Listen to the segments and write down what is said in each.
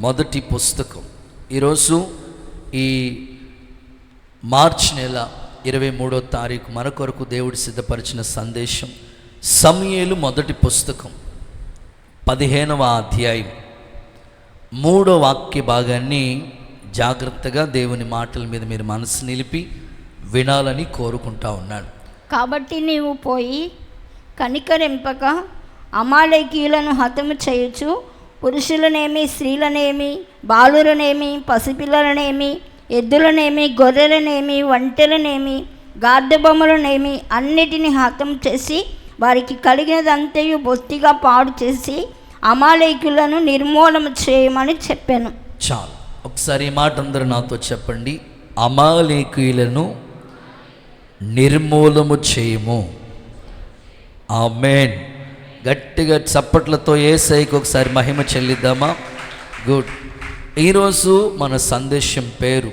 మొదటి పుస్తకం. ఈరోజు ఈ మార్చి నెల 23వ తారీఖు మన కొరకు దేవుడు సిద్ధపరిచిన సందేశం సమూయేలు మొదటి పుస్తకం 15వ అధ్యాయం 3వ వాక్య భాగాన్ని జాగ్రత్తగా దేవుని మాటల మీద మీరు మనసు నిలిపి వినాలని కోరుకుంటా ఉన్నాను. కాబట్టి నీవు పోయి కనికరింపక అమాలేకీయులను హతము చేయొచ్చు, పురుషులనేమి, స్త్రీలనేమి, బాలురనేమి, పసిపిల్లలనేమి, ఎద్దులనేమి, గొర్రెలనేమి, ఒంటెలనేమి, గార్ధబొమ్మలనేమి అన్నిటినీ హతం చేసి వారికి కలిగినదంతయు బొత్తిగా పాడు చేసి అమాలేకీయులను నిర్మూలన చేయమని చెప్పాను. చాలు, ఒకసారి ఈ మాట అందరూ నాతో చెప్పండి. అమాలేకీయులను నిర్మూలము చేయము. ఆమేన్. గట్టిగా చప్పట్లతో యేసయ్యకు ఒకసారి మహిమ చెల్లిద్దామా? గుడ్. ఈరోజు మన సందేశం పేరు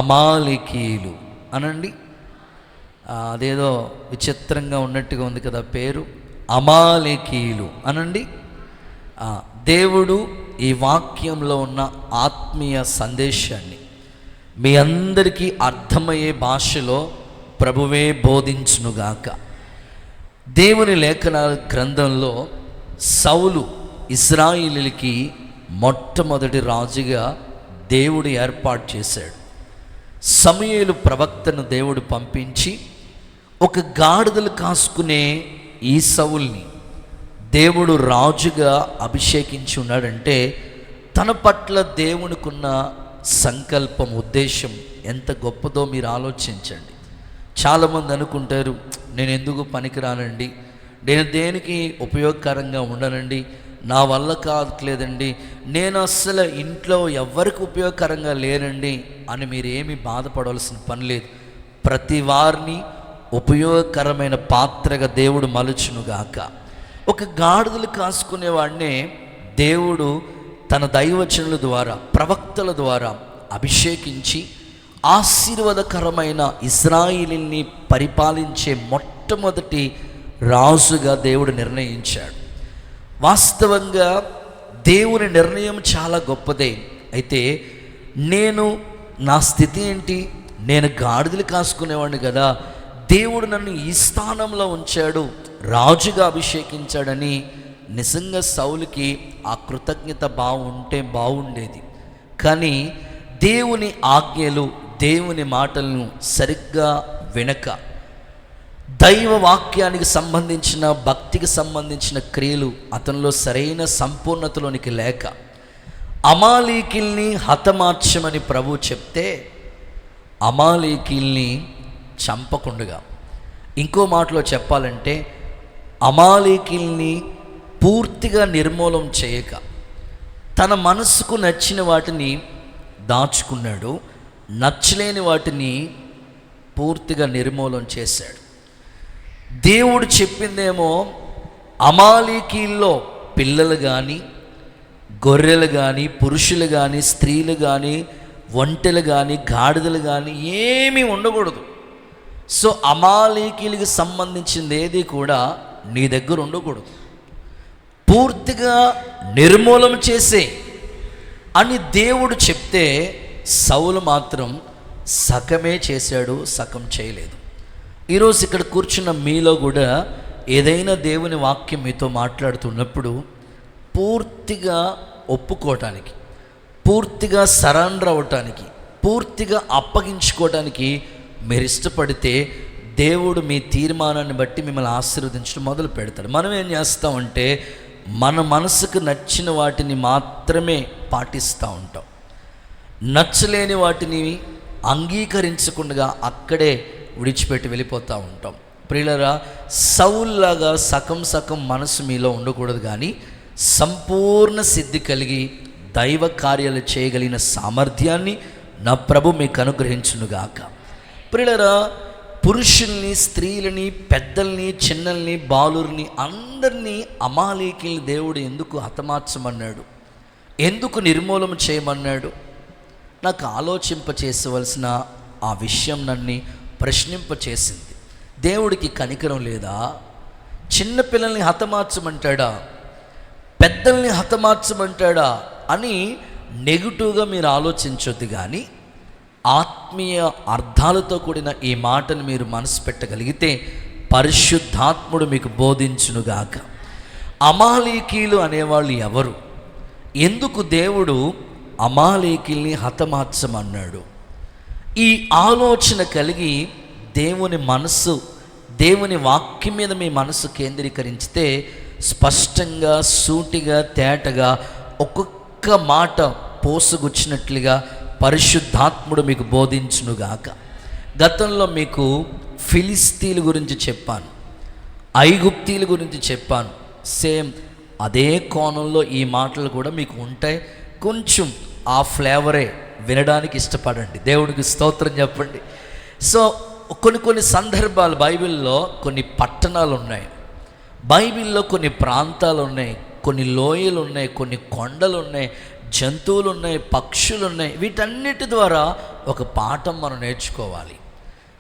అమాలేకీయులు అనండి. అదేదో విచిత్రంగా ఉన్నట్టుగా ఉంది కదా పేరు, అమాలేకీయులు అనండి. దేవుడు ఈ వాక్యంలో ఉన్న ఆత్మీయ సందేశాన్ని మీ అందరికీ అర్థమయ్యే భాషలో ప్రభువే బోధించునుగాక. దేవుని లేఖనాల గ్రంథంలో సౌలు ఇశ్రాయేలీయులకి మొట్టమొదటి రాజుగా దేవుడు ఏర్పాటు చేశాడు. సమూయేలు ప్రవక్తను దేవుడు పంపించి ఒక గాడిదలు కాసుకునే ఈ సౌల్ని దేవుడు రాజుగా అభిషేకించి ఉన్నాడంటే తన పట్ల దేవునికున్న సంకల్పం, ఉద్దేశం ఎంత గొప్పదో మీరు ఆలోచించండి. చాలామంది అనుకుంటారు, నేను ఎందుకు పనికిరానండి, నేను దేనికి ఉపయోగకరంగా ఉండనండి, నా వల్ల కావట్లేదండి, నేను అస్సలు ఇంట్లో ఎవరికి ఉపయోగకరంగా లేనండి అని మీరు ఏమీ బాధపడవలసిన పని లేదు. ప్రతి వారిని ఉపయోగకరమైన పాత్రగా దేవుడు మలుచునుగాక. ఒక గాడిదలు కాసుకునేవాడినే దేవుడు తన దైవజనుల ద్వారా, ప్రవక్తల ద్వారా అభిషేకించి ఆశీర్వాదకరమైన ఇశ్రాయేలుని పరిపాలించే మొట్టమొదటి రాజుగా దేవుడు నిర్ణయించాడు. వాస్తవంగా దేవుని నిర్ణయం చాలా గొప్పదే. అయితే నా స్థితి ఏంటి? నేను గాడిదలు కాసుకునేవాడిని కదా, దేవుడు నన్ను ఈ స్థానంలో ఉంచాడు, రాజుగా అభిషేకించాడని నిజంగా సౌలుకి ఆ కృతజ్ఞత ఉంటే బాగుండేది. కానీ దేవుని ఆజ్ఞలు, దేవుని మాటలను సరిగ్గా వినక, దైవ వాక్యానికి సంబంధించిన, భక్తికి సంబంధించిన క్రియలు అతనిలో సరైన సంపూర్ణతలోనికి లేక అమాలేకీయుల్ని హతమార్చమని ప్రభు చెప్తే అమాలేకీయుల్ని చంపకుండగా, ఇంకో మాటలో చెప్పాలంటే అమాలేకీయుల్ని పూర్తిగా నిర్మూలం చేయక తన మనసుకు నచ్చిన వాటిని దాచుకున్నాడు, నచ్చలేని వాటిని పూర్తిగా నిర్మూలన చేశాడు. దేవుడు చెప్పిందేమో అమాలేకీయుల్లో పిల్లలు కానీ, గొర్రెలు కానీ, పురుషులు కానీ, స్త్రీలు కానీ, ఒంటెలు కానీ, గాడిదలు కానీ ఏమీ ఉండకూడదు. సో అమాలేకీయులకు సంబంధించింది ఏది కూడా నీ దగ్గర ఉండకూడదు, పూర్తిగా నిర్మూలన చేసే అని దేవుడు చెప్తే సౌలు మాత్రం సగమే చేశాడు, సగం చేయలేదు. ఈరోజు ఇక్కడ కూర్చున్న మీలో కూడా ఏదైనా దేవుని వాక్యం మీతో మాట్లాడుతున్నప్పుడు పూర్తిగా ఒప్పుకోవటానికి, పూర్తిగా సరెండర్ అవ్వటానికి, పూర్తిగా అప్పగించుకోవటానికి మీరు ఇష్టపడితే దేవుడు మీ తీర్మానాన్ని బట్టి మిమ్మల్ని ఆశీర్వదించడం మొదలు పెడతాడు. మనం ఏం చేస్తామంటే మన మనసుకు నచ్చిన వాటిని మాత్రమే పాటిస్తూ ఉంటాం, నచ్చలేని వాటిని అంగీకరించకుండా అక్కడే విడిచిపెట్టి వెళ్ళిపోతూ ఉంటాం. ప్రియులారా, సౌల్లాగా సగం సగం మనసు మీలో ఉండకూడదు, కానీ సంపూర్ణ సిద్ధి కలిగి దైవ కార్యాలు చేయగలిగిన సామర్థ్యాన్ని నా ప్రభు మీకు అనుగ్రహించునుగాక. ప్రియులారా, పురుషుల్ని, స్త్రీలని, పెద్దల్ని, చిన్నల్ని, బాలుర్ని అందరినీ అమాలేకీయుల్ని దేవుడు ఎందుకు హతమార్చమన్నాడు, ఎందుకు నిర్మూలన చేయమన్నాడు? నాకు ఆలోచింపచేసవలసిన ఆ విషయం నన్ను ప్రశ్నింపచేసింది. దేవుడికి కనికరం లేదా? చిన్నపిల్లల్ని హతమార్చమంటాడా? పెద్దల్ని హతమార్చమంటాడా? అని నెగిటివ్గా మీరు ఆలోచించొద్దు, కానీ ఆత్మీయ అర్థాలతో కూడిన ఈ మాటను మీరు మనసు పెట్టగలిగితే పరిశుద్ధాత్ముడు మీకు బోధించునుగాక. అమాలేకీలు అనేవాళ్ళు ఎవరు? ఎందుకు దేవుడు అమాలేకీల్ని హతమార్చమన్నాడు? ఈ ఆలోచన కలిగి దేవుని వాక్యం మీద మీ మనసు కేంద్రీకరించితే స్పష్టంగా, సూటిగా, తేటగా ఒక్కొక్క మాట పోసుగుచ్చినట్లుగా పరిశుద్ధాత్ముడు మీకు బోధించునుగాక. గతంలో మీకు ఫిలిస్తీన్ల గురించి చెప్పాను, ఐగుప్తీల గురించి చెప్పాను. సేమ్ అదే కోణంలో ఈ మాటలు కూడా మీకు ఉంటాయి. కొంచెం ఆ ఫ్లేవరే వినడానికి ఇష్టపడండి. దేవుడికి స్తోత్రం చెప్పండి. సో కొన్ని సందర్భాలు బైబిల్లో కొన్ని పట్టణాలు ఉన్నాయి, బైబిల్లో కొన్ని ప్రాంతాలు ఉన్నాయి, కొన్ని లోయలు ఉన్నాయి, కొన్ని కొండలు ఉన్నాయి, జంతువులు ఉన్నాయి, పక్షులు ఉన్నాయి. వీటన్నిటి ద్వారా ఒక పాఠం మనం నేర్చుకోవాలి.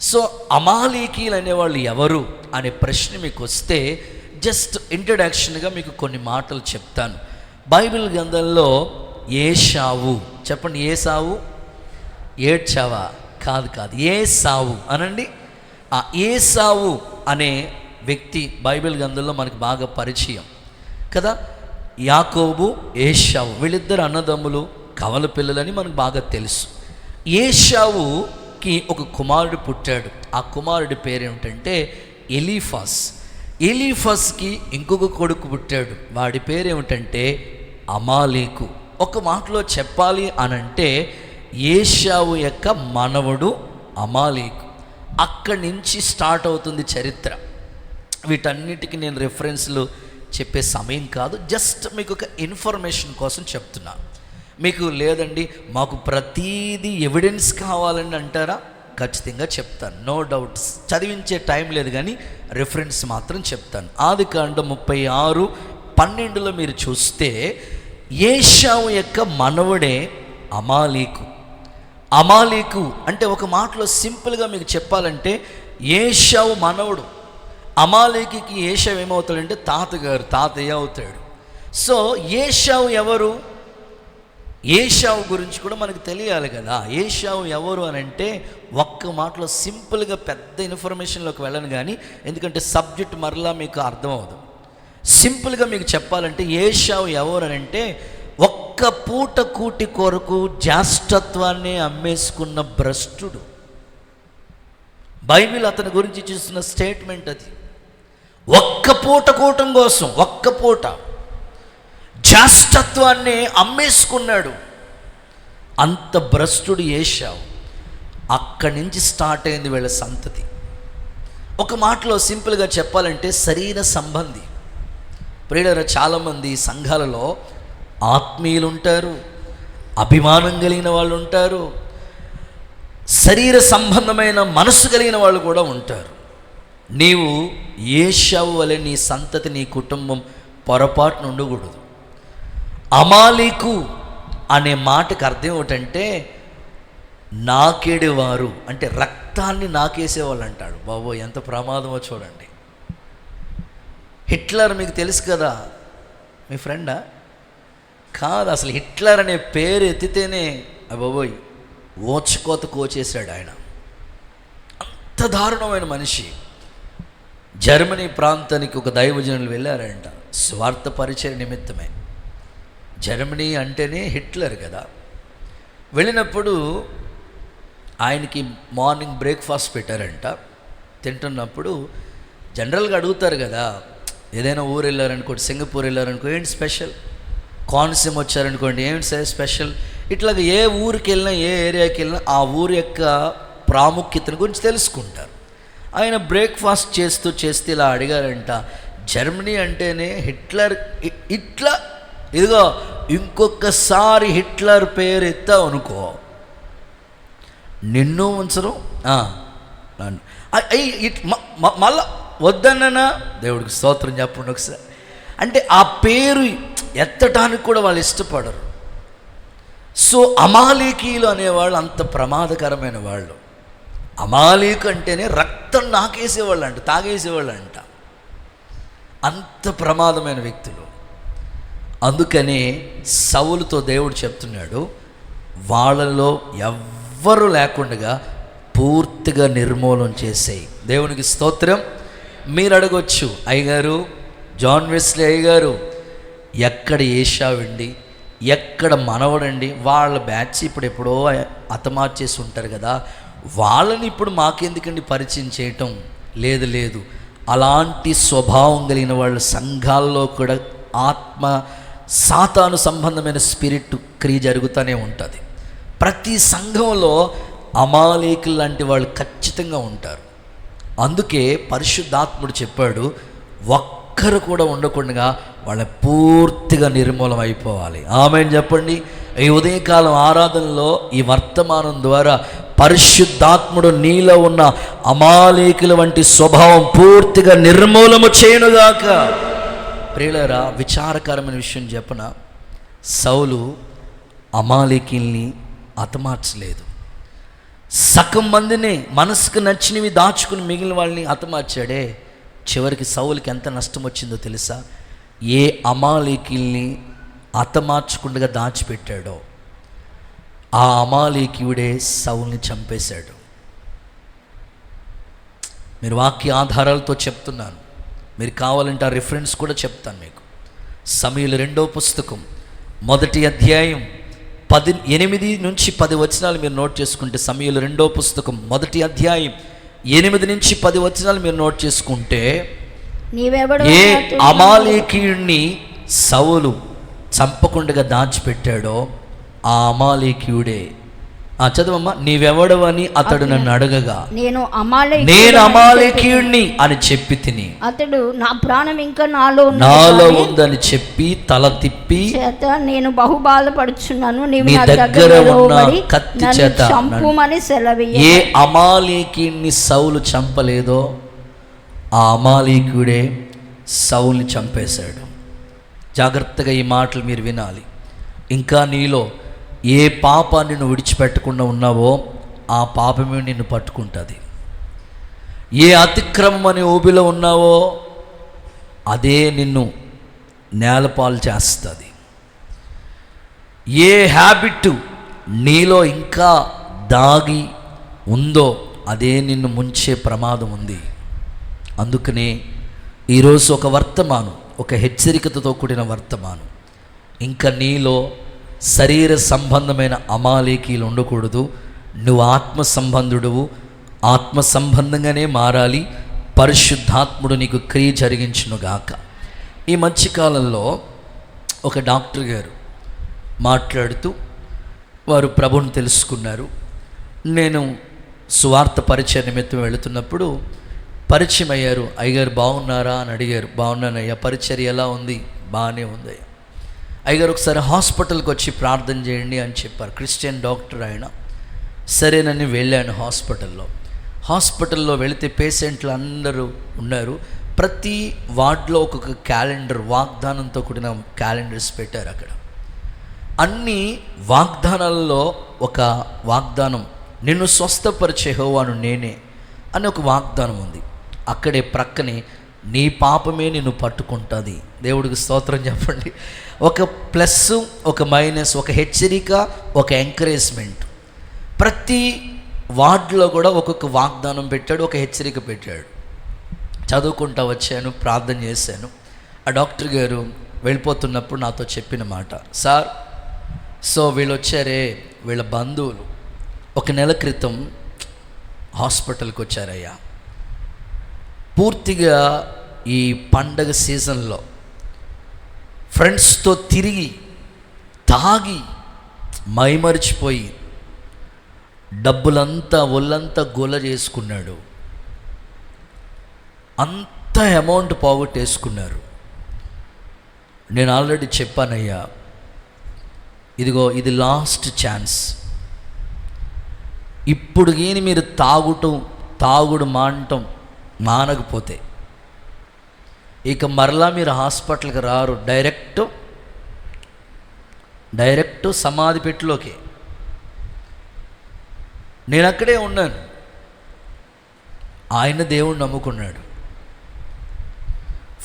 సో అమాలేకీలు అనేవాళ్ళు ఎవరు అనే ప్రశ్న మీకు వస్తే జస్ట్ ఇంట్రడక్షన్గా మీకు కొన్ని మాటలు చెప్తాను. బైబిల్ గ్రంథంలో ఏశావు, చెప్పండి, ఏసావు, ఏడ్చావా? కాదు, ఏసావు అనండి. ఆ ఏసావు అనే వ్యక్తి బైబిల్ గ్రంథంలో మనకు బాగా పరిచయం కదా. యాకోబు, ఏశావు వీళ్ళిద్దరు అన్నదమ్ములు, కవల పిల్లలని మనకు బాగా తెలుసు. ఏశావుకి ఒక కుమారుడు పుట్టాడు. ఆ కుమారుడి పేరేమిటంటే ఎలీఫాస్. ఎలీఫాస్కి ఇంకొక కొడుకు పుట్టాడు. వాడి పేరేమిటంటే అమాలేకు. ఒక మాటలో చెప్పాలి అనంటే ఏశావు యొక్క మనవడు అమాలేకు. అక్కడి నుంచి స్టార్ట్ అవుతుంది చరిత్ర. వీటన్నిటికీ నేను రెఫరెన్స్లు చెప్పే సమయం కాదు, జస్ట్ మీకు ఒక ఇన్ఫర్మేషన్ కోసం చెప్తున్నా. మీకు లేదండి మాకు ప్రతీది ఎవిడెన్స్ కావాలని అంటారా? ఖచ్చితంగా చెప్తాను, నో డౌట్స్. చదివించే టైం లేదు కానీ రెఫరెన్స్ మాత్రం చెప్తాను. ఆదికాండం 36:12 మీరు చూస్తే ఏశావు యొక్క మనవడే అమాలేకు. అమాలేకు అంటే ఒక మాటలో సింపుల్గా మీకు చెప్పాలంటే ఏశావు మనవడు. అమాలేకుకి ఏశావు ఏమవుతాడంటే తాతయ్య అవుతాడు. సో ఏశావు ఎవరు? ఏశావు గురించి కూడా మనకు తెలియాలి కదా. ఏశావు ఎవరు అని అంటే ఒక్క మాటలో సింపుల్గా పెద్ద ఇన్ఫర్మేషన్లోకి వెళ్ళను కానీ, ఎందుకంటే సబ్జెక్ట్ మరలా మీకు అర్థమవుతుంది. సింపుల్గా మీకు చెప్పాలంటే ఏశావు ఎవరు అని అంటే ఒక్క పూట కూటి కొరకు జ్యేష్ఠత్వాన్ని అమ్మేసుకున్న భ్రష్టుడు. బైబిల్ అతని గురించి చూస్తున్న స్టేట్మెంట్ అది. ఒక్క పూట కూటం కోసం ఒక్క పూట జ్యేష్ఠత్వాన్ని అమ్మేసుకున్నాడు. అంత భ్రష్టుడు ఏశావు. అక్కడి నుంచి స్టార్ట్ అయింది వీళ్ళ సంతతి. ఒక మాటలో సింపుల్గా చెప్పాలంటే శరీర సంబంధి. ప్రియులారా, చాలామంది సంఘాలలో ఆత్మీయులు ఉంటారు, అభిమానం కలిగిన వాళ్ళు ఉంటారు, శరీర సంబంధమైన మనసు కలిగిన వాళ్ళు కూడా ఉంటారు. నీవు ఏశావు వలె నీ సంతతి, నీ కుటుంబం పొరపాటున ఉండకూడదు. అమాలేకు అనే మాటకు అర్థం ఏమిటంటే నాకేడేవారు, అంటే రక్తాన్ని నాకేసేవాళ్ళు అంటాడు. బాబో ఎంత ప్రమాదమో చూడండి. హిట్లర్ మీకు తెలుసు కదా, మీ ఫ్రెండా? కాదు, అసలు హిట్లర్ అనే పేరు ఎత్తితేనే బాబోయ్ ఓచుకోత కోచేశాడు ఆయన. అంత దారుణమైన మనిషి. జర్మనీ ప్రాంతానికి ఒక దైవజనులు వెళ్ళారంట స్వార్థ పరిచయ నిమిత్తమే. జర్మనీ అంటేనే హిట్లర్ కదా. వెళ్ళినప్పుడు ఆయనకి మార్నింగ్ బ్రేక్ఫాస్ట్ పెట్టారంట. తింటున్నప్పుడు జనరల్గా అడుగుతారు కదా, ఏదైనా ఊరు వెళ్ళారనుకోండి, సింగపూర్ వెళ్ళారనుకో ఏంటి స్పెషల్, కోనసీమ వచ్చారనుకోండి ఏంటి స్పెషల్, ఇట్లాగ ఏ ఊరికి వెళ్ళినా ఏ ఏరియాకి వెళ్ళినా ఆ ఊరి యొక్క ప్రాముఖ్యతను గురించి తెలుసుకుంటారు. ఆయన బ్రేక్ఫాస్ట్ చేస్తూ ఇలా అడిగారంట, జర్మనీ అంటేనే హిట్లర్, ఇట్లా ఇదిగో ఇంకొకసారి హిట్లర్ పేరు ఎత్తావు అనుకో నిన్ను ఉంచరు, మళ్ళా వద్దన్నా. దేవుడికి స్తోత్రం చెప్పండి ఒకసారి. అంటే ఆ పేరు ఎత్తడానికి కూడా వాళ్ళు ఇష్టపడరు. సో అమాలేకీలు అనేవాళ్ళు అంత ప్రమాదకరమైన వాళ్ళు. అమాలేకు అంటేనే రక్తం నాకేసేవాళ్ళు అంట, తాగేసేవాళ్ళు అంట. అంత ప్రమాదమైన వ్యక్తులు. అందుకనే సౌలుతో దేవుడు చెప్తున్నాడు, వాళ్ళలో ఎవ్వరు లేకుండా పూర్తిగా నిర్మూలన చేసేయి. దేవునికి స్తోత్రం. మీరు అడగొచ్చు, అయ్యగారు జాన్ వెస్లీ అయ్యగారు ఎక్కడ ఏషావండి, ఎక్కడ మనవడండి, వాళ్ళ బ్యాచ్ ఇప్పుడు ఎప్పుడో హతమార్చేసి ఉంటారు కదా, వాళ్ళని ఇప్పుడు మాకెందుకండి పరిచయం చేయటం? లేదు, అలాంటి స్వభావం కలిగిన వాళ్ళ సంఘాల్లో కూడా ఆత్మ సాతాను సంబంధమైన స్పిరిట్ క్రియ జరుగుతూనే ఉంటుంది. ప్రతి సంఘంలో అమాలేకులు లాంటి వాళ్ళు ఖచ్చితంగా ఉంటారు. అందుకే పరిశుద్ధాత్ముడు చెప్పాడు, ఒక్కరు కూడా ఉండకుండా వాళ్ళ పూర్తిగా నిర్మూలం అయిపోవాలి. ఆమేన్ చెప్పండి. ఈ ఉదయకాలం ఆరాధనలో ఈ వర్తమానం ద్వారా పరిశుద్ధాత్ముడు నీలో ఉన్న అమాలేకుల వంటి స్వభావం పూర్తిగా నిర్మూలము చేయనుగాక. ప్రియులారా, విచారకరమైన విషయం చెప్పన, సౌలు అమాలేకీల్ని హతమార్చలేదు. సగం మందిని మనసుకు నచ్చినవి దాచుకుని మిగిలిన వాళ్ళని హతమార్చాడే. చివరికి సౌలుకి ఎంత నష్టం వచ్చిందో తెలుసా? ఏ అమాలేకీల్ని హతమార్చకుండా దాచిపెట్టాడో ఆ అమాలేకీయుడే సౌలుని చంపేశాడు. మీరు వాక్య ఆధారాలతో చెప్తున్నాను, మీరు కావాలంటే ఆ రిఫరెన్స్ కూడా చెప్తాను మీకు. సమూయేలు 2వ పుస్తకం 1వ అధ్యాయం 8 నుంచి 10 వచనాలు మీరు నోట్ చేసుకుంటే, సమూయేలు 2వ పుస్తకం 1వ అధ్యాయం 8 నుంచి 10 వచనాలు మీరు నోట్ చేసుకుంటే, ఏ అమాలేకీయుణ్ణి సౌలు చంపకుండా దాచిపెట్టాడో ఆ అమాలేకీయుడే. చదవమ్మా. నీవెవడవని అతడు నన్ను అడగగా నేను అమాలేకీయుణ్ణి అని చెప్పి తిని, అతడు నా ప్రాణం ఇంకా నాలో ఉందని చెప్పి తల తిప్పి, నేను బహు బాధపడుచున్నాను, నీ దగ్గర ఉన్న కత్తి చేత చంపుమని సెలవీయ. ఏ అమాలేకీయుణ్ణి సౌలు చంపలేదో ఆ అమాలేకీయుడే సౌల్ని చంపేశాడు. జాగ్రత్తగా ఈ మాటలు మీరు వినాలి. ఇంకా నీలో ఏ పాపాన్ని నువ్వు విడిచిపెట్టకుండా ఉన్నావో ఆ పాపమే నిన్ను పట్టుకుంటుంది. ఏ అతిక్రమం అనే ఊబిలో ఉన్నావో అదే నిన్ను నేలపాలు చేస్తుంది. ఏ హ్యాబిట్ నీలో ఇంకా దాగి ఉందో అదే నిన్ను ముంచే ప్రమాదం ఉంది. అందుకనే ఈరోజు ఒక వర్తమానం, ఒక హెచ్చరికతో కూడిన వర్తమానం. ఇంకా నీలో శరీర సంబంధమైన అమాలేకీలు ఉండకూడదు. నువ్వు ఆత్మ సంబంధుడువు, ఆత్మ సంబంధంగానే మారాలి. పరిశుద్ధాత్ముడు నీకు క్రియ జరిగించునుగాక. ఈ మధ్యకాలంలో ఒక డాక్టర్ గారు మాట్లాడుతూ వారు ప్రభువుని తెలుసుకున్నారు. నేను సువార్త పరిచయ నిమిత్తం వెళుతున్నప్పుడు పరిచయం అయ్యారు. అయ్యగారు బాగున్నారా అని అడిగారు. బాగున్నానయ్యా, పరిచర్య ఎలా ఉంది? బాగానే ఉందయ్యా. అయ్యగారు ఒకసారి హాస్పిటల్కి వచ్చి ప్రార్థన చేయండి అని చెప్పారు. క్రిస్టియన్ డాక్టర్ ఆయన. సరేనని వెళ్ళాను. హాస్పిటల్లో వెళితే పేషెంట్లు అందరూ ఉన్నారు. ప్రతి వార్డులో ఒక్కొక్క క్యాలెండర్, వాగ్దానంతో కూడిన క్యాలెండర్స్ పెట్టారు. అక్కడ అన్ని వాగ్దానాలలో ఒక వాగ్దానం, నిన్ను స్వస్థపరిచే యెహోవాను నేనే అని ఒక వాగ్దానం ఉంది. అక్కడే ప్రక్కనే నీ పాపమే నిన్ను పట్టుకుంటుంది. దేవుడికి స్తోత్రం చెప్పండి. ఒక ప్లస్, ఒక మైనస్, ఒక హెచ్చరిక, ఒక ఎంకరేజ్మెంట్. ప్రతి వార్డులో కూడా ఒక్కొక్క వాగ్దానం పెట్టాడు, ఒక హెచ్చరిక పెట్టాడు. చదువుకుంటా వచ్చాను, ప్రార్థన చేశాను. ఆ డాక్టర్ గారు వెళ్ళిపోతున్నప్పుడు నాతో చెప్పిన మాట, సార్, సో వీళ్ళు వచ్చారే, వీళ్ళ బంధువులు 1 నెల క్రితం హాస్పిటల్కి వచ్చారయ్యా. పూర్తిగా ఈ పండగ సీజన్లో ఫ్రెండ్స్తో తిరిగి తాగి మైమరిచిపోయి డబ్బులంతా ఒళ్ళంతా గోల చేసుకున్నాడు. అంత అమౌంట్ పోగొట్టేసుకున్నారు. నేను ఆల్రెడీ చెప్పానయ్యా, ఇదిగో ఇది లాస్ట్ ఛాన్స్. ఇప్పుడు కానీ మీరు తాగుడు మానటం మానకపోతే ఇక మరలా మీరు హాస్పిటల్కి రారు. డైరెక్ట్ సమాధి పెట్టిలోకి. నేను అక్కడే ఉన్నాను. ఆయన దేవుణ్ణి నమ్ముకున్నాడు.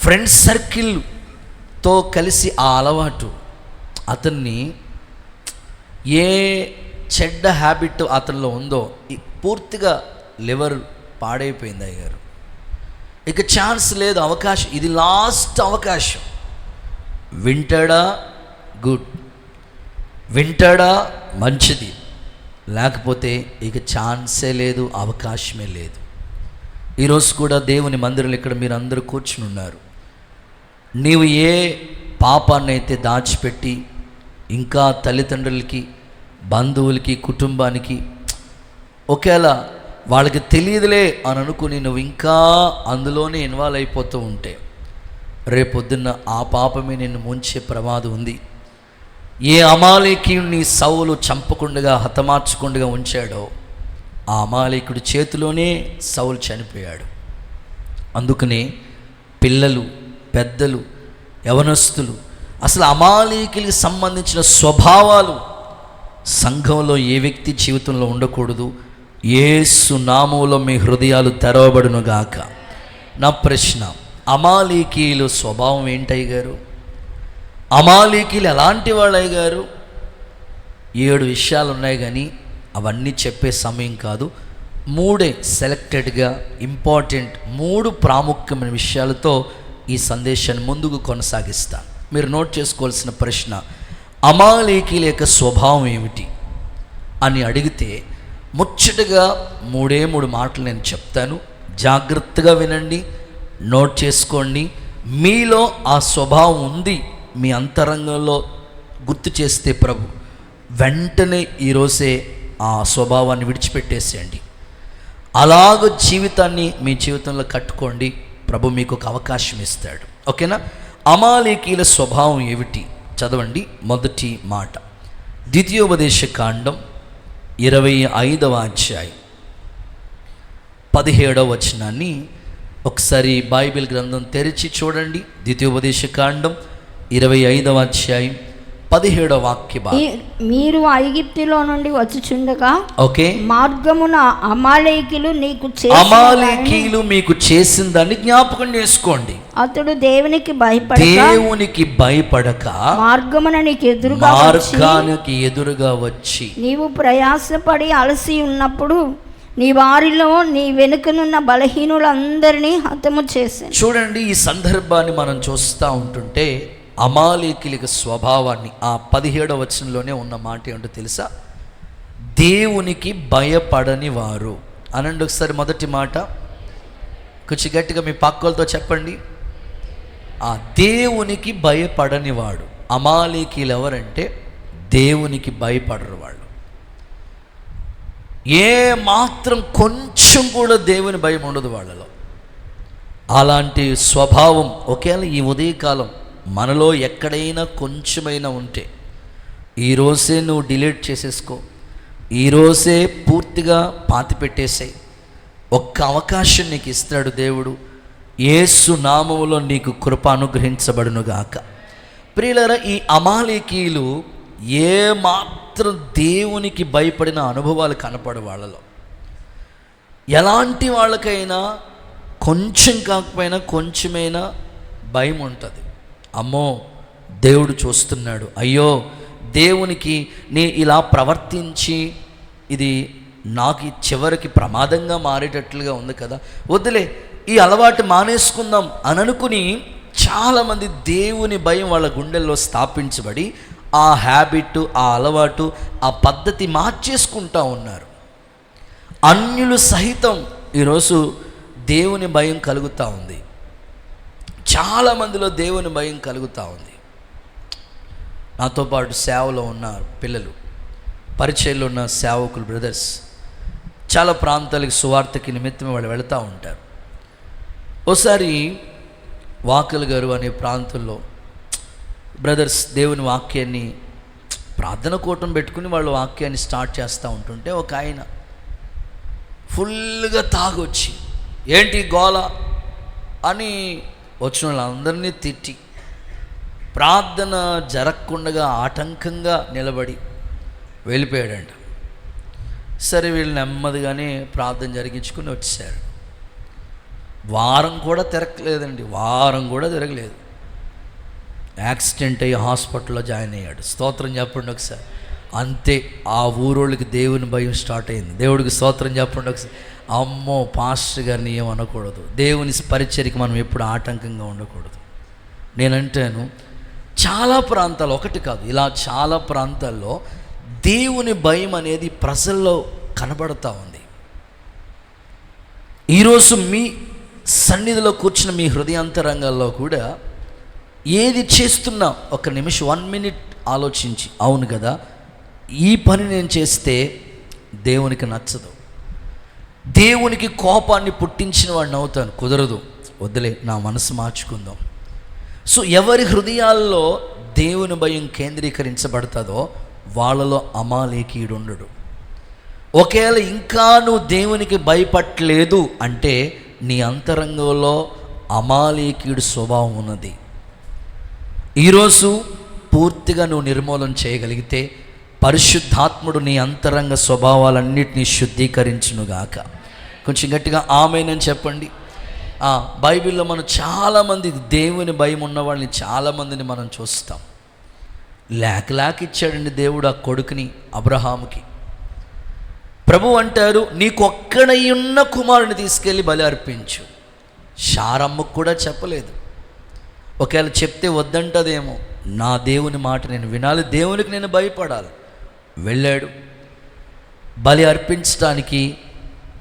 ఫ్రెండ్స్ సర్కిల్ తో కలిసి ఆ అలవాటు అతన్ని ఏ చెడ్డ హ్యాబిట్ అతనిలో ఉందో పూర్తిగా లివర్ పాడైపోయింది అయ్యారు. ఇక ఛాన్స్ లేదు, అవకాశం, ఇది లాస్ట్ అవకాశం. వింటాడా గుడ్, వింటాడా మంచిది, లేకపోతే ఇక ఛాన్సే లేదు, అవకాశమే లేదు. ఈరోజు కూడా దేవుని మందిరంలో ఇక్కడ మీరు అందరూ కూర్చుని ఉన్నారు. నీవు ఏ పాపాన్ని అయితే దాచిపెట్టి ఇంకా తల్లిదండ్రులకి, బంధువులకి, కుటుంబానికి ఒకేళ వాళ్ళకి తెలియదులే అని అనుకుని నువ్వు ఇంకా అందులోనే ఇన్వాల్వ్ అయిపోతూ ఉంటే రేపొద్దున్న ఆ పాపమే నిన్ను ముంచే ప్రమాదం ఉంది. ఏ అమాలేకీయుడిని సౌలు చంపకుండా హతమార్చకుండా ఉంచాడో ఆ అమాలేకుడి చేతిలోనే సౌలు చనిపోయాడు. అందుకనే పిల్లలు, పెద్దలు, యవనస్తులు అసలు అమాలేకీలకు సంబంధించిన స్వభావాలు సంఘంలో ఏ వ్యక్తి జీవితంలో ఉండకూడదు. యేసు నామములో మీ హృదయాలు తెరవబడునుగాక. నా ప్రశ్న, అమాలేకీయుల స్వభావం ఏంటయ్య గారు? అమాలేకీయులు ఎలాంటి వాళ్ళు అయ్య గారు? 7 విషయాలు ఉన్నాయి, కానీ అవన్నీ చెప్పే సమయం కాదు. 3 సెలెక్టెడ్గా ఇంపార్టెంట్ 3 ప్రాముఖ్యమైన విషయాలతో ఈ సందేశాన్ని ముందుకు కొనసాగిస్తాను. మీరు నోట్ చేసుకోవాల్సిన ప్రశ్న, అమాలేకీయుల యొక్క స్వభావం ఏమిటి అని అడిగితే ముచ్చటగా 3 మాటలు నేను చెప్తాను. జాగ్రత్తగా వినండి, నోట్ చేసుకోండి. మీలో ఆ స్వభావం ఉంది, మీ అంతరంగంలో గుర్తు చేస్తే ప్రభు వెంటనే ఈరోజే ఆ స్వభావాన్ని విడిచిపెట్టేసేయండి. అలాగ జీవితాన్ని మీ జీవితంలో కట్టుకోండి, ప్రభు మీకు ఒక అవకాశం ఇస్తాడు. ఓకేనా? అమాలేకీయుల స్వభావం ఏమిటి చదవండి. మొదటి మాట, ద్వితీయోపదేశ కాండం 25వ అధ్యాయం 17వ వచనాన్ని ఒకసారి బైబిల్ గ్రంథం తెరిచి చూడండి. ద్వితీయోపదేశ కాండం 25వ అధ్యాయం 17వ వాక్య భాగం. మీరు ఐగుప్తులో నుండి వచ్చుచుండగా ఓకే, మార్గమున అమాలేకీయులు మీకు చేసిన దాన్ని జ్ఞాపకం చేసుకోండి. అతడు దేవునికి భయపడక మార్గానికి ఎదురుగా వచ్చి నీవు ప్రయాసపడి అలసి ఉన్నప్పుడు నీ వారిలో నీ వెనుకనున్న బలహీనులందరినీ హతము చేశాను. చూడండి, ఈ సందర్భాన్ని మనం చూస్తూ ఉంటుంటే అమాలేకీయుల స్వభావాన్ని ఆ 17వ వచనంలోనే ఉన్న మాట ఏంటో తెలుసా? దేవునికి భయపడని వారు అనండి. ఒకసారి మొదటి మాట కొంచెం గట్టిగా మీ పక్కలతో చెప్పండి. ఆ దేవునికి భయపడని వాడు. అమాలేకీయులు ఎవరంటే దేవునికి భయపడరు వాళ్ళు. ఏ మాత్రం కొంచెం కూడా దేవుని భయం ఉండదు వాళ్ళలో. అలాంటి స్వభావం ఒకవేళ ఈ ఉదయకాలం మనలో ఎక్కడైనా కొంచెమైనా ఉంటే ఈరోజే నువ్వు డిలీట్ చేసేసుకో, ఈరోజే పూర్తిగా పాతి పెట్టేసాయి. ఒక్క అవకాశం నీకు ఇస్తాడు దేవుడు. యేసు నామములో నీకు కృప అనుగ్రహించబడునుగాక. ప్రియులారా, ఈ అమాలేకీయులు ఏ మాత్రం దేవునికి భయపడిన అనుభవాలు కనపడు వాళ్ళలో. ఎలాంటి వాళ్ళకైనా కొంచెం కాకపోయినా కొంచెమైనా భయం ఉంటుంది. అమ్మో, దేవుడు చూస్తున్నాడు, అయ్యో దేవునికి నీ ఇలా ప్రవర్తించి ఇది నాకు చివరికి ప్రమాదంగా మారేటట్లుగా ఉంది కదా, వద్దులే ఈ అలవాటు మానేసుకుందాం అని అనుకుని చాలామంది దేవుని భయం వాళ్ళ గుండెల్లో స్థాపించబడి ఆ హ్యాబిట్, ఆ అలవాటు, ఆ పద్ధతి మార్చేసుకుంటూ ఉన్నారు. అన్యులు సహితం ఈరోజు దేవుని భయం కలుగుతూ ఉంది. చాలామందిలో దేవుని భయం కలుగుతూ ఉంది. నాతో పాటు సేవలో ఉన్న పిల్లలు, పరిచయంలో ఉన్న సేవకులు, బ్రదర్స్ చాలా ప్రాంతాలకు సువార్తకి నిమిత్తం వాళ్ళు వెళుతూ ఉంటారు. ఓసారి వాకల్ గారు అనే ప్రాంతంలో బ్రదర్స్ దేవుని వాక్యాన్ని ప్రార్థన కూటం పెట్టుకుని వాళ్ళు వాక్యాన్ని స్టార్ట్ చేస్తూ ఉంటుంటే ఒక ఆయన ఫుల్గా తాగొచ్చి ఏంటి గోల అని వచ్చిన వాళ్ళందరినీ తిట్టి ప్రార్థన జరగకుండా ఆటంకంగా నిలబడి వెళ్ళిపోయాడంట. సరే వీళ్ళు నెమ్మదిగానే ప్రార్థన జరిగించుకుని వచ్చారు. వారం కూడా తిరగలేదండి, వారం కూడా తిరగలేదు. యాక్సిడెంట్ అయ్యి హాస్పిటల్లో జాయిన్ అయ్యాడు. స్తోత్రం చెప్పండి ఒకసారి. అంతే, ఆ ఊరోళ్ళకి దేవుని భయం స్టార్ట్ అయింది. దేవుడికి స్తోత్రం చెప్పండి ఒకసారి. అమ్మో, పాస్టర్ గారిని ఏమనకూడదు, దేవుని పరిచర్యకి మనం ఎప్పుడు ఆటంకంగా ఉండకూడదు. నేనంటాను, చాలా ప్రాంతాలు, ఒకటి కాదు, ఇలా చాలా ప్రాంతాల్లో దేవుని భయం అనేది ప్రజల్లో కనబడతా ఉంది. ఈరోజు మీ సన్నిధిలో కూర్చున్న మీ హృదయాంతరంగాల్లో కూడా ఏది చేస్తున్నా ఒక నిమిషం 1 minute ఆలోచించి, అవును కదా, ఈ పని నేను చేస్తే దేవునికి నచ్చదు, దేవునికి కోపాన్ని పుట్టించిన వాడిని అవుతాను, కుదరదు, వదిలే, నా మనసు మార్చుకుందాం. సో ఎవరి హృదయాల్లో దేవుని భయం కేంద్రీకరించబడుతుందో వాళ్ళలో అమాలేకీయుడు ఉండడు. ఒకవేళ ఇంకా నువ్వు దేవునికి భయపడలేదు అంటే నీ అంతరంగంలో అమాలేకీయుడు స్వభావం ఉన్నది. ఈరోజు పూర్తిగా నువ్వు నిర్మూలన చేయగలిగితే పరిశుద్ధాత్ముడు నీ అంతరంగ స్వభావాలన్నిటినీ శుద్ధీకరించునుగాక. కొంచెం గట్టిగా ఆమేనని చెప్పండి. బైబిల్లో మనం చాలామంది దేవుని భయం ఉన్న వాళ్ళని చాలామందిని మనం చూస్తాం. లేక ఇచ్చాడండి దేవుడు ఆ కొడుకుని అబ్రహాముకి. ప్రభు అంటారు, నీకొక్కడయ్యున్న కుమారుని తీసుకెళ్ళి బలి అర్పించు. శారమ్మకు కూడా చెప్పలేదు. ఒకవేళ చెప్తే వద్దంటదేమో, నా దేవుని మాట నేను వినాలి, దేవునికి నేను భయపడాలి. వెళ్ళాడు. బలి అర్పించడానికి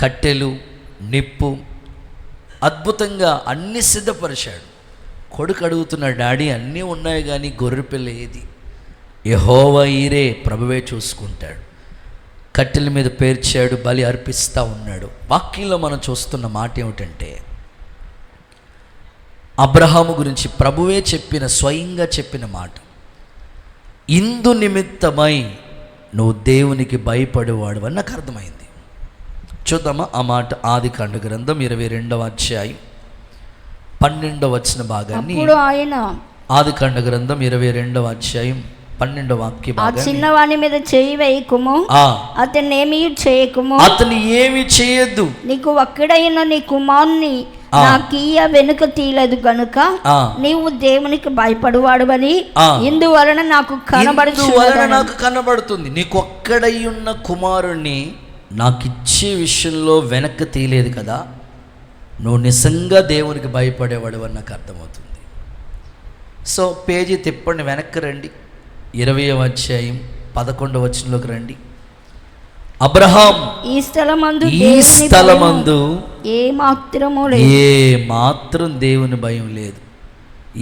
కట్టెలు, నిప్పు, అద్భుతంగా అన్నీ సిద్ధపరిచాడు. కొడుకు అడుగుతున్నాడు, డాడీ అన్నీ ఉన్నాయి కానీ గొర్రెపిల్ల ఏది? యెహోవా ఈరే, ప్రభువే చూసుకుంటాడు. కట్టెల మీద పేర్చాడు, బలి అర్పిస్తూ ఉన్నాడు. వాక్యంలో మనం చూస్తున్న మాట ఏమిటంటే, అబ్రహాము గురించి ప్రభువే స్వయంగా చెప్పిన మాట, ఇందు నిమిత్తమై నువ్వు దేవునికి భయపడేవాడు అని నాకు అర్థమైంది. చూద్దామా ఆ మాట? ఆదికాండ గ్రంథం 22వ అధ్యాయం 12వ వచన భాగాన్ని. ఆదికాండ గ్రంథం 22వ అధ్యాయం 12వ వాక్య భాగాన్ని. చిన్నవాని మీద చేయి వేయకుము, అతన్ని ఏమీ చేయకుము, అతని ఏమీ చేయొద్దు, నీకు ఒక్కడైన నీ కుమారుని నాకీయ వెనుక తీయలేదు గనుక నీవు దేవునికి భయపడువాడువని ఇందువలన నాకు కనబడుతుంది. నీకు ఒక్కడయ్యున్న కుమారుణ్ణి నాకు ఇచ్చే విషయంలో వెనక్కి తీయలేదు కదా, నువ్వు నిజంగా దేవునికి భయపడేవాడు అని నాకు అర్థమవుతుంది. సో పేజీ తిప్పండి, వెనక్కి రండి, 20వ అధ్యాయం 11వ వచనంలోకి రండి. అబ్రహాం ఈ స్థలమందు ఏ మాత్రం దేవుని భయం లేదు.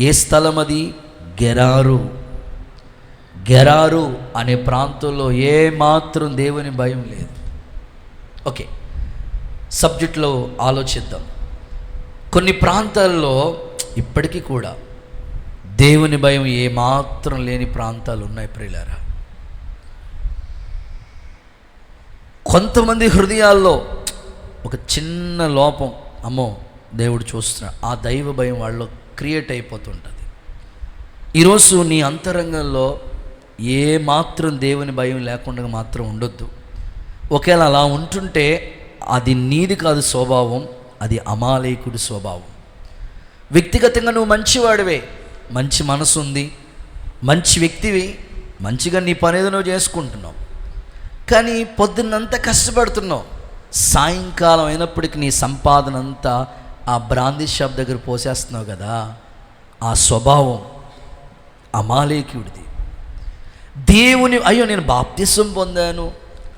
ఏ స్థలం అది? గెరారు అనే ప్రాంతంలో ఏ మాత్రం దేవుని భయం లేదు. ఓకే, సబ్జెక్ట్లో ఆలోచిద్దాం. కొన్ని ప్రాంతాల్లో ఇప్పటికీ కూడా దేవుని భయం ఏ మాత్రం లేని ప్రాంతాలు ఉన్నాయి ప్రియులారా. కొంతమంది హృదయాల్లో ఒక చిన్న లోపం, అమ్మో దేవుడు చూస్తున్నా, ఆ దైవ భయం వాళ్ళలో క్రియేట్ అయిపోతుంటుంది. ఈరోజు నీ అంతరంగంలో ఏ మాత్రం దేవుని భయం లేకుండా మాత్రం ఉండొద్దు. ఒకవేళ అలా ఉంటుంటే అది నీది కాదు స్వభావం, అది అమాలేకుడి స్వభావం. వ్యక్తిగతంగా నువ్వు మంచివాడివే, మంచి మనసు ఉంది, మంచి వ్యక్తివి, మంచిగా నీ పని ఏదో నువ్వు చేసుకుంటున్నావు, కానీ పొద్దున్నంతా కష్టపడుతున్నావు, సాయంకాలం అయినప్పటికీ నీ సంపాదన అంతా ఆ బ్రాందీ షాప్ దగ్గర పోసేస్తున్నావు కదా, ఆ స్వభావం అమాలేకుడిది. దేవుని అయ్యో నేను బాప్తిసం పొందాను,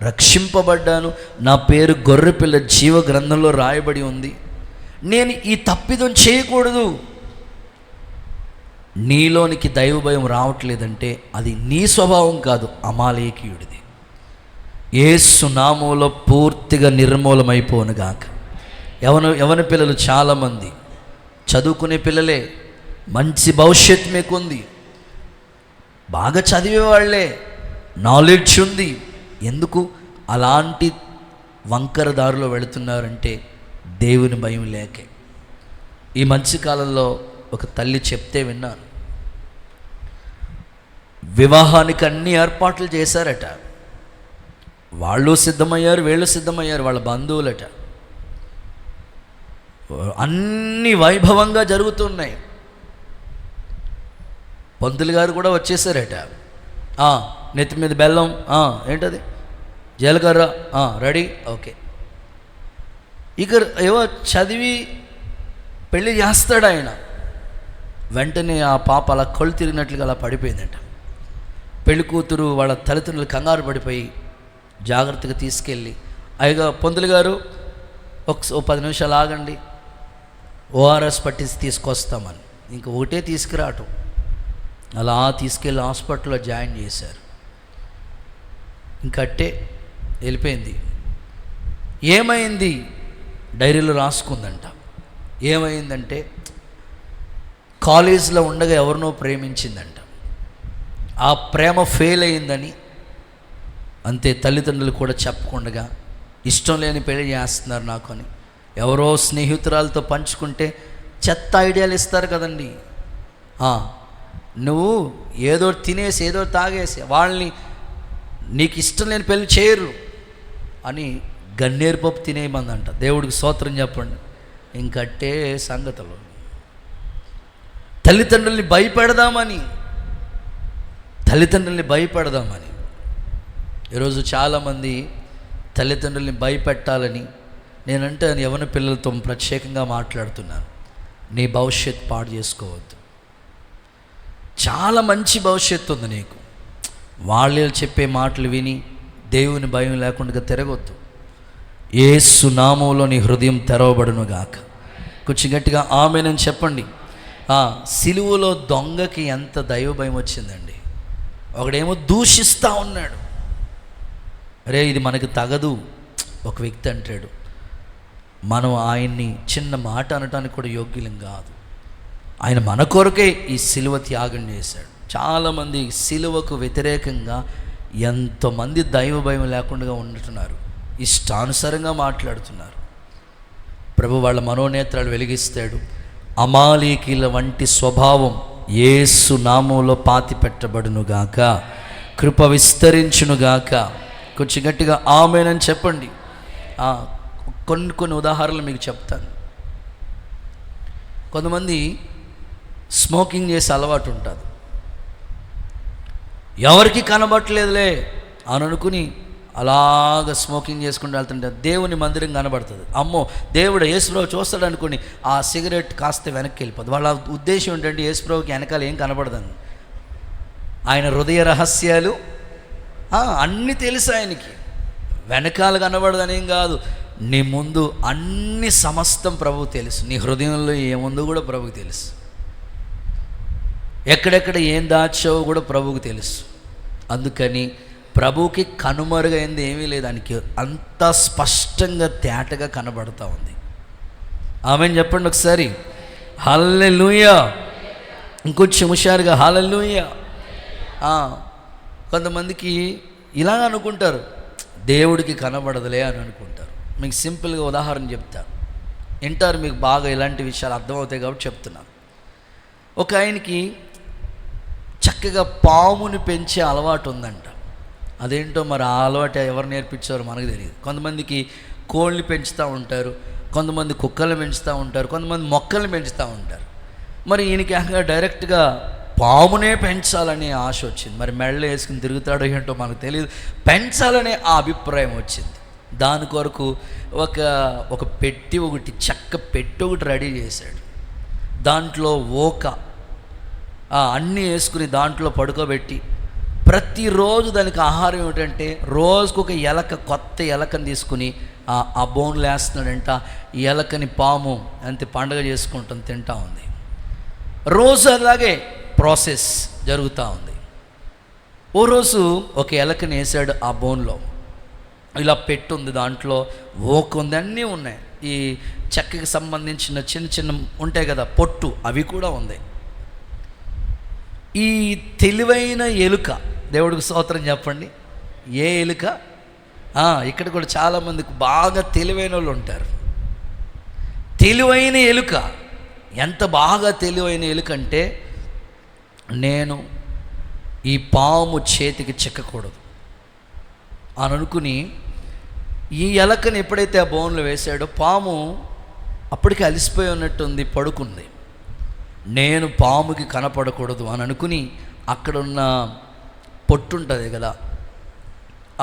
రక్షింపబడ్డాను, నా పేరు గొర్రెపిల్ల జీవ గ్రంథంలో రాయబడి ఉంది, నేను ఈ తప్పిదం చేయకూడదు, నీలోనికి దైవ భయం రావట్లేదంటే అది నీ స్వభావం కాదు, అమాలేకీయుడిది. యేసు నామములో పూర్తిగా నిర్మూలమైపోనుగాక. యవన పిల్లలు చాలామంది చదువుకునే పిల్లలే, మంచి భవిష్యత్తు మీకుంది, బాగా చదివేవాళ్లే, నాలెడ్జ్ ఉంది, ఎందుకు అలాంటి వంకర దారిలో వెళుతున్నారంటే దేవుని భయం లేకే. ఈ మంచి కాలంలో ఒక తల్లి చెప్తే విన్నాను, వివాహానికి అన్ని ఏర్పాట్లు చేశారట, వాళ్ళు సిద్ధమయ్యారు, వీళ్ళు సిద్ధమయ్యారు, వాళ్ళ బంధువులట, అన్ని వైభవంగా జరుగుతున్నాయి. పంతులు గారు కూడా వచ్చేసారట. నెత్తి మీద బెల్లం, ఏంటది, జీలకర్ర, రెడీ, ఓకే. ఇక ఏవో చదివి పెళ్ళి చేస్తాడు ఆయన. వెంటనే ఆ పాప అలా కళ్ళు తిరిగినట్లుగా అలా పడిపోయిందట. పెళ్లి కూతురు వాళ్ళ తల్లిదండ్రులు కంగారు పడిపోయి జాగ్రత్తగా తీసుకెళ్ళి, అయ్యగా పంతులు గారు ఓ 10 నిమిషాలు ఆగండి, ఓఆర్ఎస్ పట్టించి తీసుకొస్తామని. ఇంక ఒకటే తీసుకురావటం. అలా తీసుకెళ్ళి హాస్పిటల్లో జాయిన్ చేశారు. ఇంకట్టే వెళ్ళిపోయింది. ఏమైంది డైరీలో రాసుకుందంట. ఏమైందంటే కాలేజీలో ఉండగా ఎవరినో ప్రేమించిందంట. ఆ ప్రేమ ఫెయిల్ అయిందని అంతే, తల్లిదండ్రులు కూడా చెప్పకుండా ఇష్టం లేని పెళ్లి చేస్తున్నారు నాకు అని ఎవరో స్నేహితురాలతో పంచుకుంటే చెత్త ఐడియాలు ఇస్తారు కదండి. నువ్వు ఏదో తినేసి ఏదో తాగేసి వాళ్ళని నీకు ఇష్టం లేని పెళ్లి చేయరు అని గన్నేరు పప్పు తినేయమందంట. దేవుడికి స్తోత్రం చెప్పండి. ఇంకట్టే సంగతులు. తల్లిదండ్రుల్ని భయపెడదామని ఈరోజు చాలామంది తల్లిదండ్రుల్ని భయపెట్టాలని నేనంటే యవ్వన పిల్లలతో ప్రత్యేకంగా మాట్లాడుతున్నాను. నీ భవిష్యత్తు పాడు చేసుకోవద్దు. చాలా మంచి భవిష్యత్తు ఉంది నీకు. వాళ్ళు చెప్పే మాటలు విని దేవుని భయం లేకుండా తిరగొద్దు. యేసు నామములో నీ హృదయం తెరవబడును గాక. కొంచెం గట్టిగా ఆమేనని చెప్పండి. సిలువలో దొంగకి ఎంత దైవ భయం వచ్చిందండి. ఒకడేమో దూషిస్తూ ఉన్నాడు, రే ఇది మనకు తగదు. ఒక వ్యక్తి అంటాడు, మనం ఆయన్ని చిన్న మాట అనటానికి కూడా యోగ్యులం కాదు. ఆయన మన కొరకే ఈ సిలువ త్యాగం చేశాడు. చాలామంది సిలువకు వ్యతిరేకంగా ఎంతోమంది దైవ భయం లేకుండా ఉంటున్నారు, ఇష్టానుసారంగా మాట్లాడుతున్నారు. ప్రభు వాళ్ళ మనోనేత్రాలు వెలిగిస్తాడు. అమాలీకీల వంటి స్వభావం యేసు నామములో పాతి పెట్టబడునుగాక, కృప విస్తరించునుగాక. కొంచెం గట్టిగా ఆమేనని చెప్పండి. కొన్ని ఉదాహరణలు మీకు చెప్తాను. కొంతమంది స్మోకింగ్ చేసే అలవాటు ఉంటుంది. ఎవరికి కనబట్టలేదులే అని అనుకుని అలాగ స్మోకింగ్ చేసుకుంటూ వెళ్తుంటే దేవుని మందిరం కనబడుతుంది. అమ్మో దేవుడు యేసుప్రభు చూస్తాడు అనుకుని ఆ సిగరెట్ కాస్త వెనక్కి వెళ్ళిపోతుంది. వాళ్ళ ఉద్దేశం ఏంటంటే యేసుప్రభుకి వెనకాల ఏం కనబడదని. ఆయన హృదయ రహస్యాలు అన్నీ తెలుసు ఆయనకి. వెనకాల కనబడదనేం కాదు, నీ ముందు అన్ని సమస్తం ప్రభువు తెలుసు. నీ హృదయంలో ఏముందో కూడా ప్రభువుకి తెలుసు. ఎక్కడెక్కడ ఏం దాచావో కూడా ప్రభువుకి తెలుసు. అందుకని ప్రభువుకి కనుమరుగైంది ఏమీ లేదు. దానికి అంత స్పష్టంగా తేటగా కనబడుతూ ఉంది. ఆమేన్ చెప్పండి ఒకసారి. హల్లెలూయా. ఇంకొంచెం హుషారుగా హల్లెలూయా. కొంతమందికి ఇలా అనుకుంటారు, దేవుడికి కనబడదులే అని అనుకుంటారు. మీకు సింపుల్గా ఉదాహరణ చెప్తాను, వింటారు, మీకు బాగా ఇలాంటి విషయాలు అర్థమవుతాయి కాబట్టి చెప్తున్నాను. ఒక ఆయనకి చక్కగా పాముని పెంచే అలవాటు ఉందంట. అదేంటో మరి ఆ అలవాటు ఎవరు నేర్పించారో మనకు తెలియదు. కొంతమందికి కోళ్ళని పెంచుతూ ఉంటారు, కొంతమంది కుక్కల్ని పెంచుతూ ఉంటారు, కొంతమంది మొక్కల్ని పెంచుతూ ఉంటారు. మరి ఈయనకి డైరెక్ట్గా పామునే పెంచాలనే ఆశ వచ్చింది. మరి మెడలో వేసుకుని తిరుగుతాడో ఏంటో మనకు తెలియదు, పెంచాలనే ఆ అభిప్రాయం వచ్చింది. దాని కొరకు ఒక పెట్టి ఒకటి చెక్క పెట్టి ఒకటి రెడీ చేశాడు. దాంట్లో అన్నీ వేసుకుని దాంట్లో పడుకోబెట్టి ప్రతిరోజు దానికి ఆహారం ఏమిటంటే రోజుకొక కొత్త ఎలకని తీసుకుని ఆ బోన్లు వేస్తున్నాడంట. ఈ ఎలకని పాము అంతే పండగ చేసుకుంటాం తింటా ఉంది. రోజు అలాగే ప్రాసెస్ జరుగుతూ ఉంది. ఓ రోజు ఒక ఎలకని వేసాడు ఆ బోన్లో. ఇలా పెట్టుంది, దాంట్లో ఉంది, అన్నీ ఉన్నాయి. ఈ చెక్కకి సంబంధించిన చిన్న చిన్న ఉంటాయి కదా పొట్టు, అవి కూడా ఉంది. ఈ తెలివైన ఎలుక, దేవుడికి స్తోత్రం చెప్పండి. ఏ ఎలుక? ఇక్కడ కూడా చాలామందికి బాగా తెలివైన వాళ్ళు ఉంటారు. తెలివైన ఎలుక ఎంత బాగా తెలివైన ఎలుక అంటే, నేను ఈ పాము చేతికి చిక్కకూడదు అని అనుకుని ఈ ఎలకని ఎప్పుడైతే ఆ బోన్లో వేసాడో పాము అప్పటికి అలిసిపోయి ఉన్నట్టుంది, పడుకుంది. నేను పాముకి కనపడకూడదు అని అనుకుని అక్కడున్న పొట్టు ఉంటుంది కదా,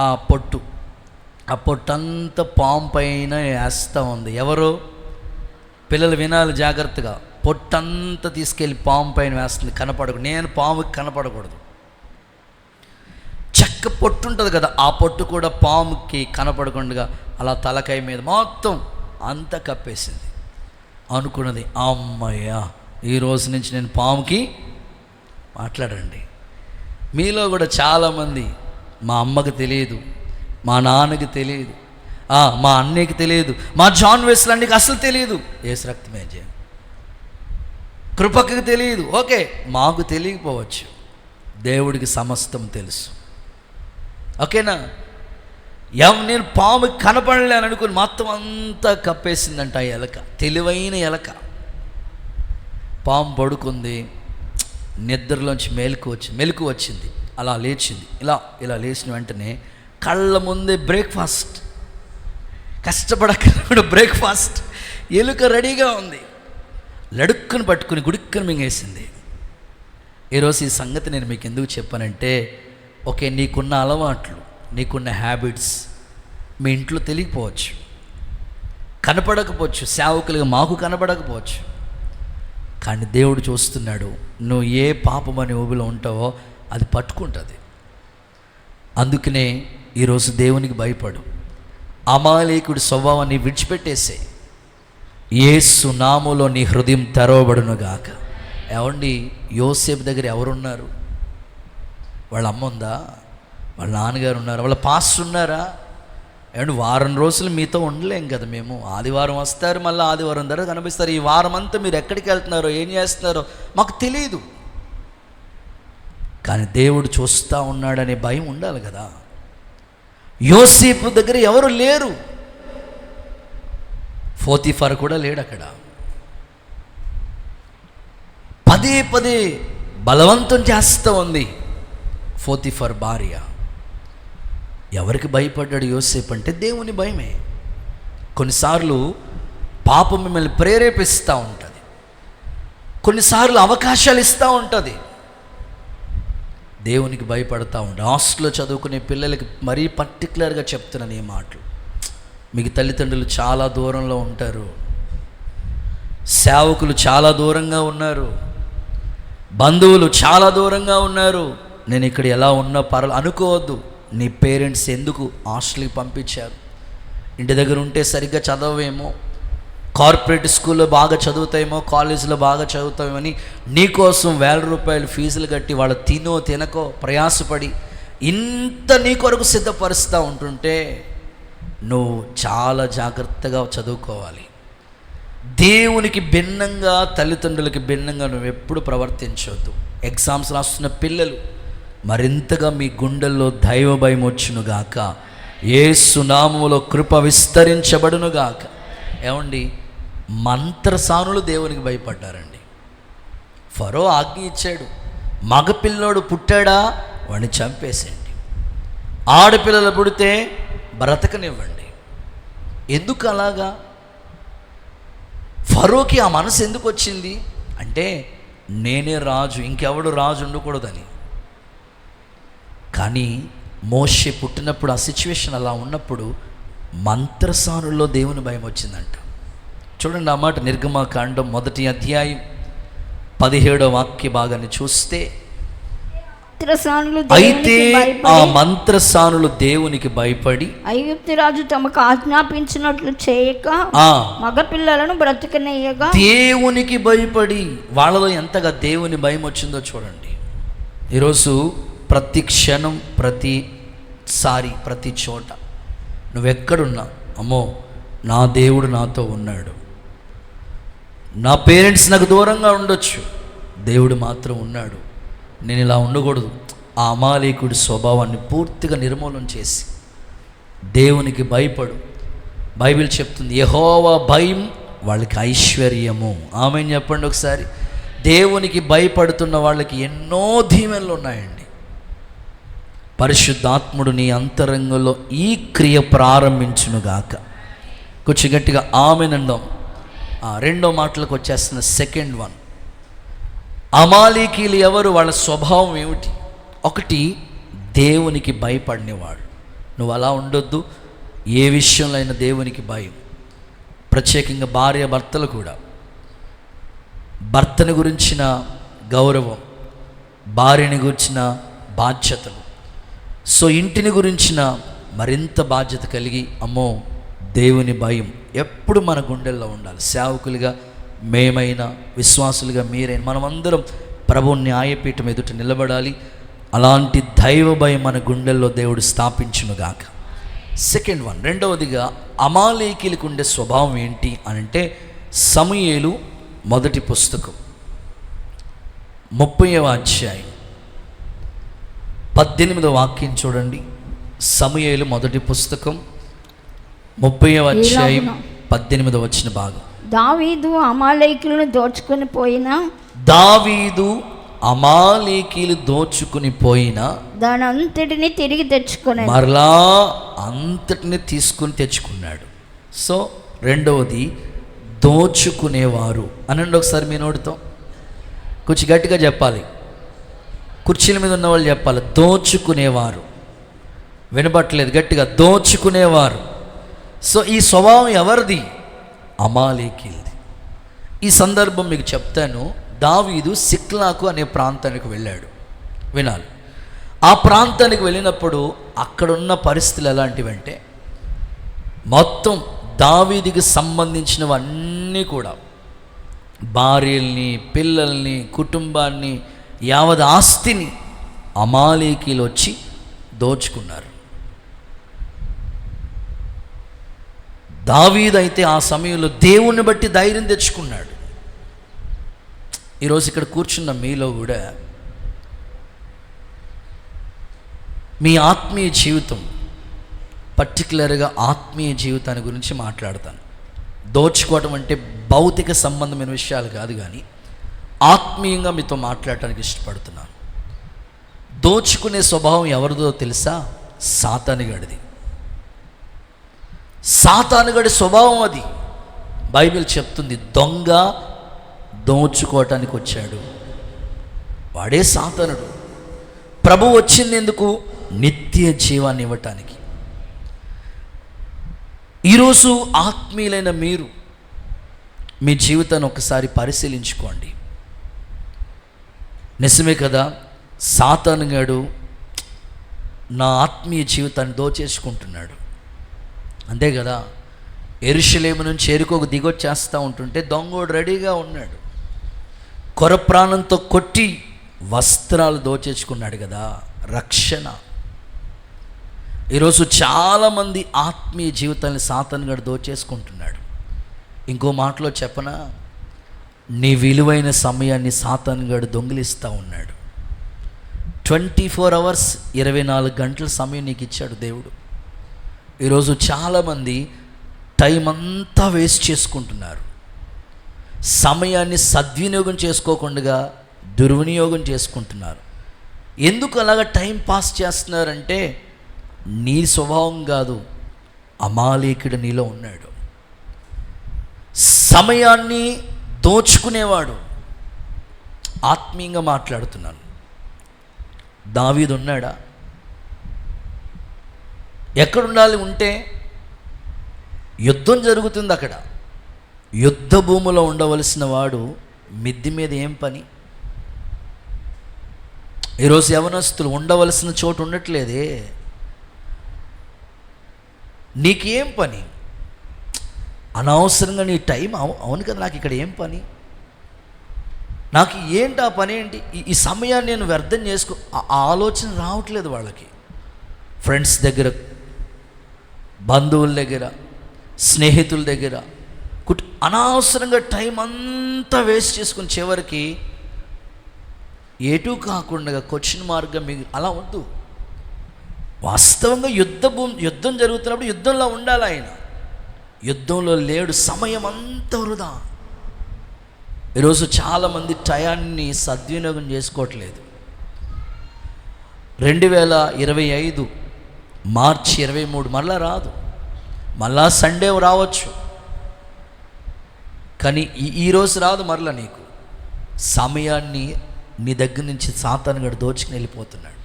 ఆ పొట్టంతా పాము పైన వేస్తూ ఉంది. ఎవరు? పిల్లలు వినాలి జాగ్రత్తగా. పొట్టంతా తీసుకెళ్ళి పాము పైన వేస్తుంది, కనపడకూడదు. నేను పాముకి కనపడకూడదు. చెక్క పొట్టు ఉంటుంది కదా, ఆ పొట్టు కూడా పాముకి కనపడకుండా అలా తలకాయ మీద మొత్తం అంతా కప్పేసింది. అనుకున్నది, అమ్మయ్య ఈ రోజు నుంచి నేను పాముకి మాట్లాడండి. మీలో కూడా చాలామంది మా అమ్మకి తెలియదు, మా నాన్నకి తెలియదు, మా అన్నయ్యకి తెలియదు, మా జాన్ వెస్లాండ్కి అసలు తెలియదు, యేసు రక్తమే జయం. కృపకి తెలియదు, ఓకే, మాకు తెలియకపోవచ్చు, దేవుడికి సమస్తం తెలుసు. ఓకేనా? నేను పాముకి కనపడలే అని అనుకుని మొత్తం అంతా కప్పేసిందంట ఆ ఎలక, తెలివైన ఎలక. పాము పడుకుంది, నిద్రలోంచి మెలకు వచ్చింది, అలా లేచింది. ఇలా లేచిన వెంటనే కళ్ళ ముందే బ్రేక్ఫాస్ట్, కష్టపడకుండా బ్రేక్ఫాస్ట్, ఎలుక రెడీగా ఉంది. లడుక్కుని పట్టుకుని గుడుక్కుని మింగేసింది. ఈరోజు ఈ సంగతి నేను మీకు ఎందుకు చెప్పానంటే, ఓకే, నీకున్న అలవాట్లు, నీకున్న హ్యాబిట్స్ మీ ఇంట్లో తెలియకపోవచ్చు, కనపడకపోవచ్చు, సేవకులుగా మాకు కనపడకపోవచ్చు, కానీ దేవుడు చూస్తున్నాడు. నువ్వు ఏ పాపమనే ఊబిలో ఉంటావో అది పట్టుకుంటుంది. అందుకనే ఈరోజు దేవునికి భయపడు. అమాలేకుడి స్వభావాన్ని విడిచిపెట్టేసే. యేసు నామములో నీ హృదయం తెరవబడునుగాక. ఏమండి, యోసేపు దగ్గర ఎవరున్నారు? వాళ్ళ అమ్మ ఉందా? వాళ్ళ నాన్నగారు ఉన్నారా? వాళ్ళ పాస్టర్ ఉన్నారా? ఏమంటే వారం రోజులు మీతో ఉండలేం కదా మేము. ఆదివారం వస్తారు, మళ్ళీ ఆదివారం ధర కనిపిస్తారు. ఈ వారం అంతా మీరు ఎక్కడికి వెళ్తున్నారో, ఏం చేస్తున్నారో మాకు తెలియదు. కానీ దేవుడు చూస్తూ ఉన్నాడనే భయం ఉండాలి కదా. యోసేపు దగ్గర ఎవరు లేరు, పోతీఫర్ కూడా లేడు అక్కడ. పదే పదే బలవంతం చేస్తూ ఉంది పోతీఫర్ భార్య. ఎవరికి భయపడ్డాడు యోసేపు అంటే దేవుని భయమే. కొన్నిసార్లు పాపం మిమ్మల్ని ప్రేరేపిస్తూ ఉంటుంది, కొన్నిసార్లు అవకాశాలు ఇస్తూ ఉంటుంది. దేవునికి భయపడతా ఉండి హాస్టల్లో చదువుకునే పిల్లలకి మరీ పర్టికులర్గా చెప్తున్నాను ఈ మాటలు. మీకు తల్లిదండ్రులు చాలా దూరంలో ఉంటారు, సేవకులు చాలా దూరంగా ఉన్నారు, బంధువులు చాలా దూరంగా ఉన్నారు. నేను ఇక్కడ ఎలా ఉన్నా అనుకోవద్దు. నీ పేరెంట్స్ ఎందుకు హాస్టల్కి పంపించారు? ఇంటి దగ్గర ఉంటే సరిగ్గా చదవేమో, కార్పొరేట్ స్కూల్లో బాగా చదువుతాయేమో, కాలేజీలో బాగా చదువుతామని నీకోసం 1000 రూపాయలు ఫీజులు కట్టి వాళ్ళ తినకో ప్రయాసపడి ఇంత నీ కొరకు సిద్ధపరుస్తూ ఉంటుంటే నువ్వు చాలా జాగ్రత్తగా చదువుకోవాలి. దేవునికి భిన్నంగా, తల్లిదండ్రులకి భిన్నంగా నువ్వు ఎప్పుడు ప్రవర్తించవద్దు. ఎగ్జామ్స్ రాస్తున్న పిల్లలు మరింతగా మీ గుండెల్లో దైవ భయం వచ్చునుగాక. యేసు నామములో కృప విస్తరించబడునుగాక. ఏమండి, మంత్రసానులు దేవునికి భయపడ్డారండి. ఫరో ఆజ్ఞ ఇచ్చాడు, మగపిల్లోడు పుట్టాడా వాడిని చంపేసేయండి, ఆడపిల్లలు పుడితే బ్రతకనివ్వండి. ఎందుకు అలాగా? ఫరోకి ఆ మనసు ఎందుకు వచ్చింది అంటే, నేనే రాజు, ఇంకెవడు రాజు ఉండకూడదని. కానీ మోషే పుట్టినప్పుడు ఆ సిచ్యువేషన్ అలా ఉన్నప్పుడు మంత్రసానుల్లో దేవుని భయం వచ్చిందంట. చూడండి ఆ మాట, నిర్గమకాండం 1వ అధ్యాయం 17వ వాక్య భాగాన్ని చూస్తే, అయితే ఆ మంత్రసానులు దేవునికి భయపడి ఐగుప్తు రాజు తమకు ఆజ్ఞాపించినట్లు చేయక మగపిల్లలను బ్రతకనేయగా. దేవునికి భయపడి వాళ్ళలో ఎంతగా దేవుని భయం వచ్చిందో చూడండి. ఈరోజు ప్రతి క్షణం, ప్రతిసారి, ప్రతి చోట నువ్వెక్కడున్నా, అమ్మో నా దేవుడు నాతో ఉన్నాడు. నా పేరెంట్స్ నాకు దూరంగా ఉండొచ్చు, దేవుడు మాత్రం ఉన్నాడు. నేను ఇలా ఉండకూడదు. ఆ అమాలేకుడి స్వభావాన్ని పూర్తిగా నిర్మూలన చేసి దేవునికి భయపడు. బైబిల్ చెప్తుంది, యెహోవా భయం వాళ్ళకి ఐశ్వర్యము. ఆమేన్ చెప్పండి ఒకసారి. దేవునికి భయపడుతున్న వాళ్ళకి ఎన్నో దీవెనలు ఉన్నాయండి. పరిశుద్ధాత్ముడు నీ అంతరంగంలో ఈ క్రియ ప్రారంభించునుగాక. కొంచెం గట్టిగా ఆమేన్ అందాం. రెండో మాటలకు వచ్చేస్తున్న సెకండ్ వన్, అమాలేకీలు ఎవరు? వాళ్ళ స్వభావం ఏమిటి? ఒకటి, దేవునికి భయపడినవాడు. నువ్వు అలా ఉండొద్దు. ఏ విషయంలో అయినా దేవునికి భయం. ప్రత్యేకంగా భార్య భర్తలు కూడా భర్తని గురించిన గౌరవం, భార్యని గురించిన బాధ్యతలు, సో ఇంటిని గురించిన మరింత బాధ్యత కలిగి, అమ్మో దేవుని భయం ఎప్పుడు మన గుండెల్లో ఉండాలి. సేవకులుగా మేమైనా, విశ్వాసులుగా మీరైనా, మనమందరం ప్రభు న్యాయపీఠం ఎదుట నిలబడాలి. అలాంటి దైవ భయం మన గుండెల్లో దేవుడు స్థాపించునుగాక. సెకండ్ వన్, రెండవదిగా అమాలేకీలకు ఉండే స్వభావం ఏంటి అనంటే, సమూయేలు మొదటి పుస్తకం 30వ అధ్యాయం 18వ వాక్యం చూడండి. సమూయేలు మొదటి పుస్తకం 30వ అధ్యాయం 18వ వచన భాగం. దావీదు అమాలేకీయులను దోచుకొని పోయినా, దావీదు అమాలేకీలు దోచుకుని పోయినా దాని అంతటిని తిరిగి తెచ్చుకున్నాడు. మరలా అంతటిని తీసుకుని తెచ్చుకున్నాడు. సో రెండవది, దోచుకునేవారు అనండి ఒకసారి మీ నోటితో. కొంచెం గట్టిగా చెప్పాలి, కుర్చీల మీద ఉన్న వాళ్ళు చెప్పాలి. దోచుకునేవారు. వినపట్లేదు, గట్టిగా. దోచుకునేవారు. సో ఈ స్వభావం ఎవరిది? అమాలేకీలది. ఈ సందర్భం మీకు చెప్తాను. దావీదు సిక్లాకు అనే ప్రాంతానికి వెళ్ళాడు. వినాలి. ఆ ప్రాంతానికి వెళ్ళినప్పుడు అక్కడున్న పరిస్థితులు ఎలాంటివంటే, మొత్తం దావీదుకి సంబంధించినవన్నీ కూడా, భార్యల్ని, పిల్లల్ని, కుటుంబాన్ని, యావత్ ఆస్తిని అమాలేకీలు వచ్చి దోచుకున్నారు. దావీదు అయితే ఆ సమయంలో దేవుణ్ణి బట్టి ధైర్యం తెచ్చుకున్నాడు. ఈరోజు ఇక్కడ కూర్చున్న మీలో కూడా మీ ఆత్మీయ జీవితం, పర్టికులర్గా ఆత్మీయ జీవితాన్ని గురించి మాట్లాడతాను. దోచుకోవటం అంటే భౌతిక సంబంధమైన విషయాలు కాదు, కానీ ఆత్మీయంగా మీతో మాట్లాడటానికి ఇష్టపడుతున్నాను. దోచుకునే స్వభావం ఎవరిదో తెలుసా? సాతానుగాడిది. సాతానుగాడి స్వభావం అది. బైబిల్ చెప్తుంది, దొంగ దోచుకోవటానికి వచ్చాడు. వాడే సాతానుడు. ప్రభు వచ్చింది ఎందుకు? నిత్య జీవాన్ని ఇవ్వటానికి. ఈరోజు ఆత్మీయులైన మీరు మీ జీవితాన్ని ఒకసారి పరిశీలించుకోండి. నిజమే కదా, సాతానుగాడు నా ఆత్మీయ జీవితాన్ని దోచేసుకుంటున్నాడు. అంతే కదా. యెరూషలేము నుంచి యెరికోకు దిగొచ్చేస్తూ ఉంటుంటే దొంగోడు రెడీగా ఉన్నాడు. కొర ప్రాణంతో కొట్టి వస్త్రాలు దోచేసుకున్నాడు కదా. రక్షణ. ఈరోజు చాలామంది ఆత్మీయ జీవితాన్ని సాతానుగాడు దోచేసుకుంటున్నాడు. ఇంకో మాటలో చెప్పనా, నీ విలువైన సమయాన్ని సాతానుగాడు దొంగిలిస్తూ ఉన్నాడు. 24 hours 24 గంటల సమయం నీకు ఇచ్చాడు దేవుడు. ఈరోజు చాలామంది టైం అంతా వేస్ట్ చేసుకుంటున్నారు. సమయాన్ని సద్వినియోగం చేసుకోకుండా దుర్వినియోగం చేసుకుంటున్నారు. ఎందుకు అలాగ టైం పాస్ చేస్తున్నారంటే, నీ స్వభావం కాదు, అమాలేకుడు నీలో ఉన్నాడు. సమయాన్ని దోచుకునేవాడు. ఆత్మీయంగా మాట్లాడుతున్నాను. దావీదు ఉన్నాడా? ఎక్కడుండాలి? ఉంటే యుద్ధం జరుగుతుంది అక్కడ. యుద్ధ భూమిలో ఉండవలసిన వాడు మిద్ది మీద ఏం పని? ఈరోజు యవనస్తులు ఉండవలసిన చోటు ఉండట్లేదే. నీకేం పని? అనవసరంగా నీ టైం, అవును కదా, నాకు ఇక్కడ ఏం పని, నాకు ఏంటి ఆ పని ఏంటి, ఈ సమయాన్ని నేను వ్యర్థం చేసుకో, ఆ ఆలోచన రావట్లేదు వాళ్ళకి. ఫ్రెండ్స్ దగ్గర, బంధువుల దగ్గర, స్నేహితుల దగ్గర అనవసరంగా టైం అంతా వేస్ట్ చేసుకుని చివరికి ఎటు కాకుండా క్వశ్చన్ మార్గం అలా వద్దు. వాస్తవంగా యుద్ధం జరుగుతున్నప్పుడు యుద్ధంలో ఉండాలి ఆయన. యుద్ధంలో లేడు, సమయం అంతా వృధా. ఈరోజు చాలామంది టయాన్ని సద్వినియోగం చేసుకోవట్లేదు. 2025 మార్చి 23 మళ్ళా రాదు, మళ్ళా సండే రావచ్చు, కానీ ఈరోజు రాదు మరలా నీకు. సమయాన్ని నీ దగ్గర నుంచి సాతాను గడు దోచుకుని వెళ్ళిపోతున్నాడు.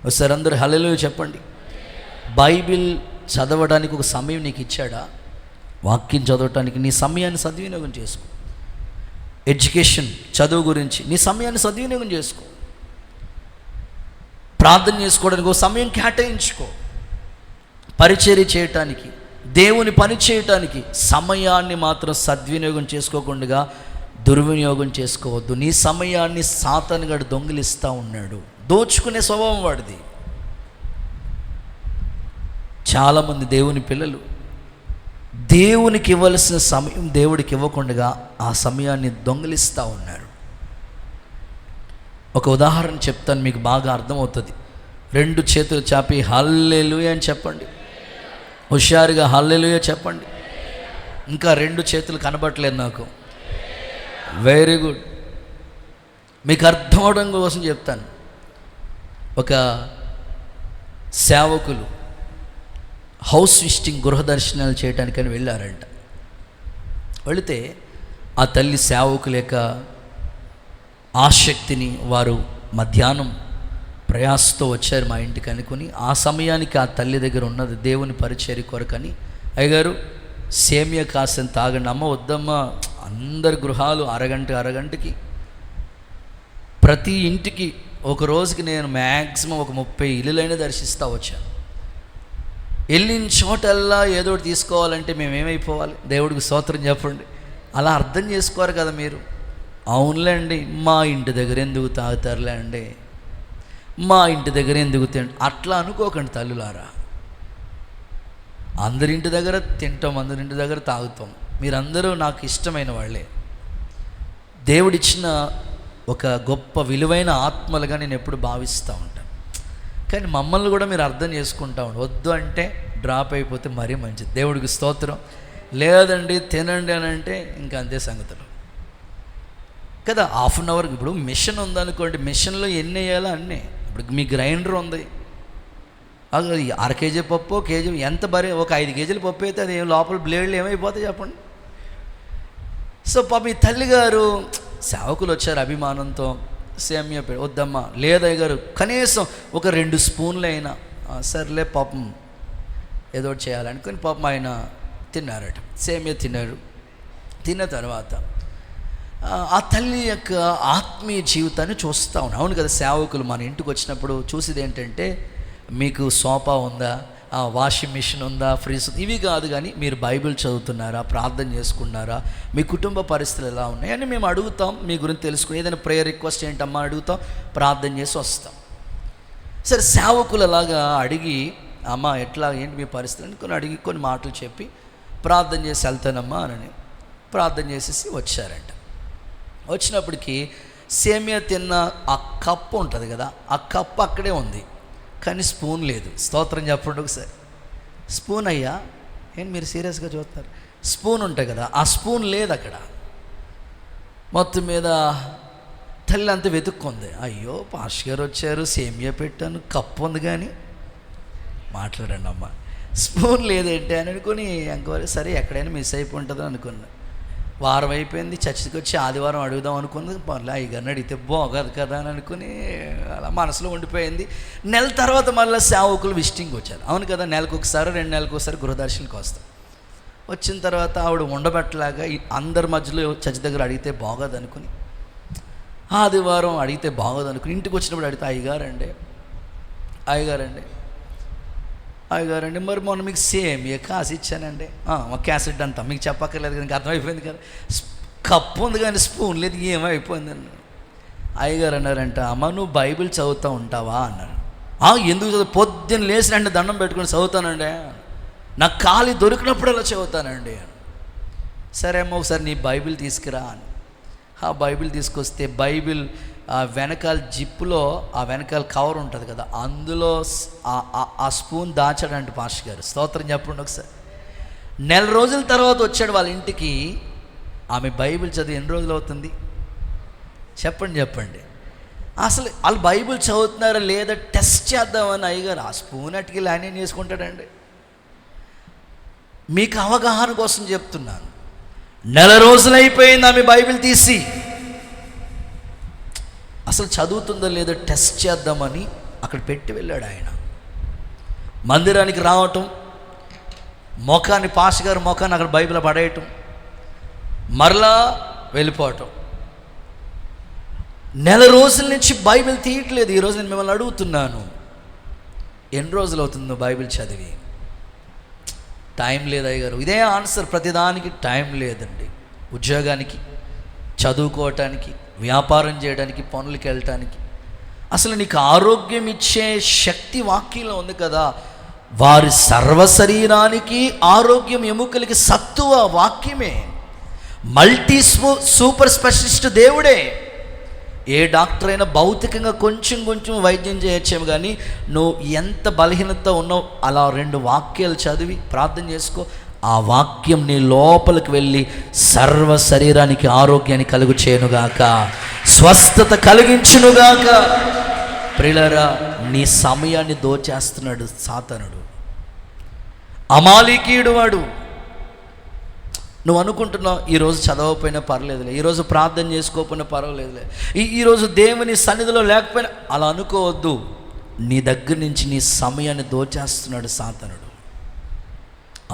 ఒకసారి అందరూ హల్లెలూయా చెప్పండి. బైబిల్ చదవడానికి ఒక సమయం నీకు ఇచ్చాడా? వాక్యం చదవటానికి నీ సమయాన్ని సద్వినియోగం చేసుకో. ఎడ్యుకేషన్, చదువు గురించి నీ సమయాన్ని సద్వినియోగం చేసుకో. ప్రార్థన చేసుకోవడానికి ఒక సమయం కేటాయించుకో. పరిచర్య చేయటానికి, దేవుని పని చేయటానికి సమయాన్ని మాత్రం సద్వినియోగం చేసుకోకుండా దుర్వినియోగం చేసుకోవద్దు. నీ సమయాన్ని సాతానుగాడు దొంగిలిస్తూ ఉన్నాడు. దోచుకునే స్వభావం వాడిది. చాలామంది దేవుని పిల్లలు దేవునికి ఇవ్వాల్సిన సమయం దేవుడికి ఇవ్వకుండా ఆ సమయాన్ని దొంగిలిస్తూ ఉన్నారు. ఒక ఉదాహరణ చెప్తాను, మీకు బాగా అర్థమవుతుంది. 2 చేతులు చాపి హల్లెలూయా అని చెప్పండి. హుషారుగా హల్లెలూయా చెప్పండి. ఇంకా 2 చేతులు కనబడట్లేదు నాకు. Very good. మీకు అర్థం అవడం కోసం చెప్తాను. ఒక సేవకులు హౌస్ విజిటింగ్, గృహ దర్శనాలు చేయడానికని వెళ్ళారంట. వెళితే ఆ తల్లి సేవకుల యొక్క ఆసక్తిని వారు మధ్యాహ్నం ప్రయాసతో వచ్చారు మా ఇంటికి అనుకుని, ఆ సమయానికి ఆ తల్లి దగ్గర ఉన్నది దేవుని పరిచర్య కొరకని, అయ్యగారు సేమియా కాసిన తాగండి. అమ్మ వద్దమ్మా, అందరి గృహాలు అరగంటకి ప్రతి ఇంటికి ఒక రోజుకి నేను మ్యాక్సిమం ఒక 30 ఇల్లులైనా దర్శిస్తూ వచ్చాను. వెళ్ళిన చోటల్లా ఏదో ఒకటి తీసుకోవాలంటే మేమేమైపోవాలి? దేవుడికి స్తోత్రం చెప్పండి. అలా అర్థం చేసుకోరు కదా మీరు. అవునులేండి, మా ఇంటి దగ్గర ఎందుకు తాగుతారులే అండి, మా ఇంటి దగ్గర ఎందుకు అట్లా అనుకోకండి తల్లులారా. అందరింటి దగ్గర తింటాం, అందరింటి దగ్గర తాగుతాం. మీరందరూ నాకు ఇష్టమైన వాళ్ళే. దేవుడిచ్చిన ఒక గొప్ప విలువైన ఆత్మలుగా నేను ఎప్పుడు భావిస్తూ ఉంటాను. కానీ మమ్మల్ని కూడా మీరు అర్థం చేసుకుంటా ఉండి, వద్దు అంటే డ్రాప్ అయిపోతే మరీ మంచిది. దేవుడికి స్తోత్రం. లేదండి తినండి అని అంటే ఇంకా అంతే సంగతులు కదా. హాఫ్ అన్ అవర్కి ఇప్పుడు మిషన్ ఉందనుకోండి, మిషన్లో ఎన్ని వేయాలో అన్నీ. ఇప్పుడు మీ గ్రైండర్ ఉంది, అది 1/2 కేజీ పప్పు, కేజీ ఎంత బరీ, ఒక 5 కేజీలు పప్పు అయితే అది లోపల బ్లేడ్లు ఏమైపోతాయి చెప్పండి. సో పాప ఈ తల్లిగారు సేవకులు వచ్చారు అభిమానంతో, సేమియా వద్దమ్మా, లేదయ్య గారు కనీసం ఒక 2 స్పూన్లు అయినా, సర్లే పాపం ఏదో చేయాలనుకుని పాపం ఆయన తిన్నారట. సేమియా తిన్నారు. తిన్న తర్వాత ఆ తల్లి యొక్క ఆత్మీయ జీవితాన్ని చూస్తూ ఉన్నాం. అవును కదా, సేవకులు మన ఇంటికి వచ్చినప్పుడు చూసేది ఏంటంటే, మీకు సోఫా ఉందా, వాషింగ్ మిషన్ ఉందా, ఫ్రిడ్జ్, ఇవి కాదు కానీ మీరు బైబిల్ చదువుతున్నారా, ప్రార్థన చేసుకున్నారా, మీ కుటుంబ పరిస్థితులు ఎలా ఉన్నాయి అని మేము అడుగుతాం. మీ గురించి తెలుసుకుని ఏదైనా ప్రేయర్ రిక్వెస్ట్ ఏంటమ్మా అడుగుతాం, ప్రార్థన చేసి వస్తాం. సరే, సేవకులు అలాగా అడిగి, అమ్మ ఎట్లా ఏంటి మీ పరిస్థితి అని కొన్ని అడిగి కొన్ని మాటలు చెప్పి ప్రార్థన చేసి వెళ్తానమ్మా అని ప్రార్థన చేసేసి వచ్చారంట. వచ్చినప్పటికీ సేమియా తిన్న ఆ కప్పు ఉంటుంది కదా, ఆ కప్పు అక్కడే ఉంది కానీ స్పూన్ లేదు. స్తోత్రం చెప్పండి ఒకసారి. స్పూన్ అయ్యా, ఏంటి మీరు సీరియస్గా చూస్తారు? స్పూన్ ఉంటాయి కదా, ఆ స్పూన్ లేదు అక్కడ. మొత్తం మీద తల్లి అంతా వెతుక్కుంది. అయ్యో పాష్ గారు వచ్చారు, సేమియా పెట్టాను, కప్పు ఉంది కానీ మాట్లాడండి అమ్మ, స్పూన్ లేదేంటి అని అనుకుని ఎంక్వైరీ, సరే ఎక్కడైనా మిస్ అయిపోయి ఉంటుంది అనుకున్నా. వారం అయిపోయింది, చర్చికి వచ్చి ఆదివారం అడుగుదాం అనుకుంది. మళ్ళీ అయ్యగారిని అడిగితే బాగోదు కదా అని అనుకుని అలా మనసులో ఉండిపోయింది. నెల తర్వాత మళ్ళీ సేవకులు విజిటింగ్ వచ్చారు. అవును కదా, నెలకు ఒకసారి 2 నెలలకు ఒకసారి గృహదర్శనకి వస్తాం. వచ్చిన తర్వాత ఆవిడ ఉండబట్టలాగా అందరి మధ్యలో చర్చి దగ్గర అడిగితే బాగోదు అనుకుని, ఆదివారం అడిగితే బాగోదు అనుకుని ఇంటికి వచ్చినప్పుడు అడిగితే, అయ్యగారండి మరి మొన్న మీకు సేమియా కాసి ఇచ్చానండి, ఒక క్యాసెట్ అంతా మీకు చెప్పక్కర్లేదు కదా, అర్థమైపోయింది కదా, కప్పు ఉంది కానీ స్పూన్ లేదు, ఏమైపోయిందండి. అయ్యగారు అన్నారంట, అమ్మ నువ్వు బైబిల్ చదువుతూ ఉంటావా అన్నారు. ఎందుకు చదువు? పొద్దున్న లేచినంటే దండం పెట్టుకుని చదువుతానండి, నాకు ఖాళీ దొరికినప్పుడు అలా చదువుతానండి. సరే అమ్మ ఒకసారి నీ బైబిల్ తీసుకురా అని ఆ బైబిల్ తీసుకొస్తే, బైబిల్ వెనకాల జిప్పులో ఆ వెనకాల కవర్ ఉంటుంది కదా, అందులో ఆ స్పూన్ దాచాడంటే పాస్టర్ గారు. స్తోత్రం చెప్పండి ఒకసారి. నెల రోజుల తర్వాత వచ్చాడు వాళ్ళ ఇంటికి. ఆమె బైబిల్ చదివి ఎన్ని రోజులు అవుతుంది చెప్పండి. అసలు వాళ్ళు బైబిల్ చదువుతున్నారా లేదా టెస్ట్ చేద్దామని అయ్యగారు ఆ స్పూన్ అటుకి లానేం చేసుకుంటాడండి. మీకు అవగాహన కోసం చెప్తున్నాను. నెల రోజులైపోయింది ఆమె బైబిల్ తీసి. అసలు చదువుతుందో లేదో టెస్ట్ చేద్దామని అక్కడ పెట్టి వెళ్ళాడు ఆయన. మందిరానికి రావటం, మొఖాన్ని పాస్ గారు మొఖాన్ని అక్కడ బైబిల్ పడేయటం, మరలా వెళ్ళిపోవటం. నెల రోజుల నుంచి బైబిల్ తీయట్లేదు. ఈరోజు నేను మిమ్మల్ని అడుగుతున్నాను, ఎన్ని రోజులు అవుతుందో బైబిల్ చదివి? టైం లేదు అయ్యగారు. ఇదే ఆన్సర్ ప్రతిదానికి. టైం లేదండి. ఉద్యోగానికి, చదువుకోవటానికి, వ్యాపారం చేయడానికి, పనులకి వెళ్ళటానికి. అసలు నీకు ఆరోగ్యం ఇచ్చే శక్తి వాక్యంలో ఉంది కదా. వారి సర్వశరీరానికి ఆరోగ్యం, ఎముకలకి సత్తువ వాక్యమే. సూపర్ స్పెషలిస్ట్ దేవుడే. ఏ డాక్టర్ అయినా భౌతికంగా కొంచెం వైద్యం చేయొచ్చేమో, కానీ నువ్వు ఎంత బలహీనత ఉన్నావు అలా 2 వాక్యాలు చదివి ప్రార్థన చేసుకో. ఆ వాక్యం నీ లోపలికి వెళ్ళి సర్వ శరీరానికి ఆరోగ్యాన్ని కలుగు చేయనుగాక, స్వస్థత కలిగించునుగాక. ప్రియులారా, నీ సమయాన్ని దోచేస్తున్నాడు సాతానుడు, అమాలీకీయుడు వాడు. నువ్వు అనుకుంటున్నావు ఈరోజు చదవకపోయినా పర్లేదులే, ఈరోజు ప్రార్థన చేసుకోకపోయినా పర్వాలేదులే, ఈరోజు దేవుని సన్నిధిలో లేకపోయినా, అలా అనుకోవద్దు. నీ దగ్గర నుంచి నీ సమయాన్ని దోచేస్తున్నాడు సాతానుడు.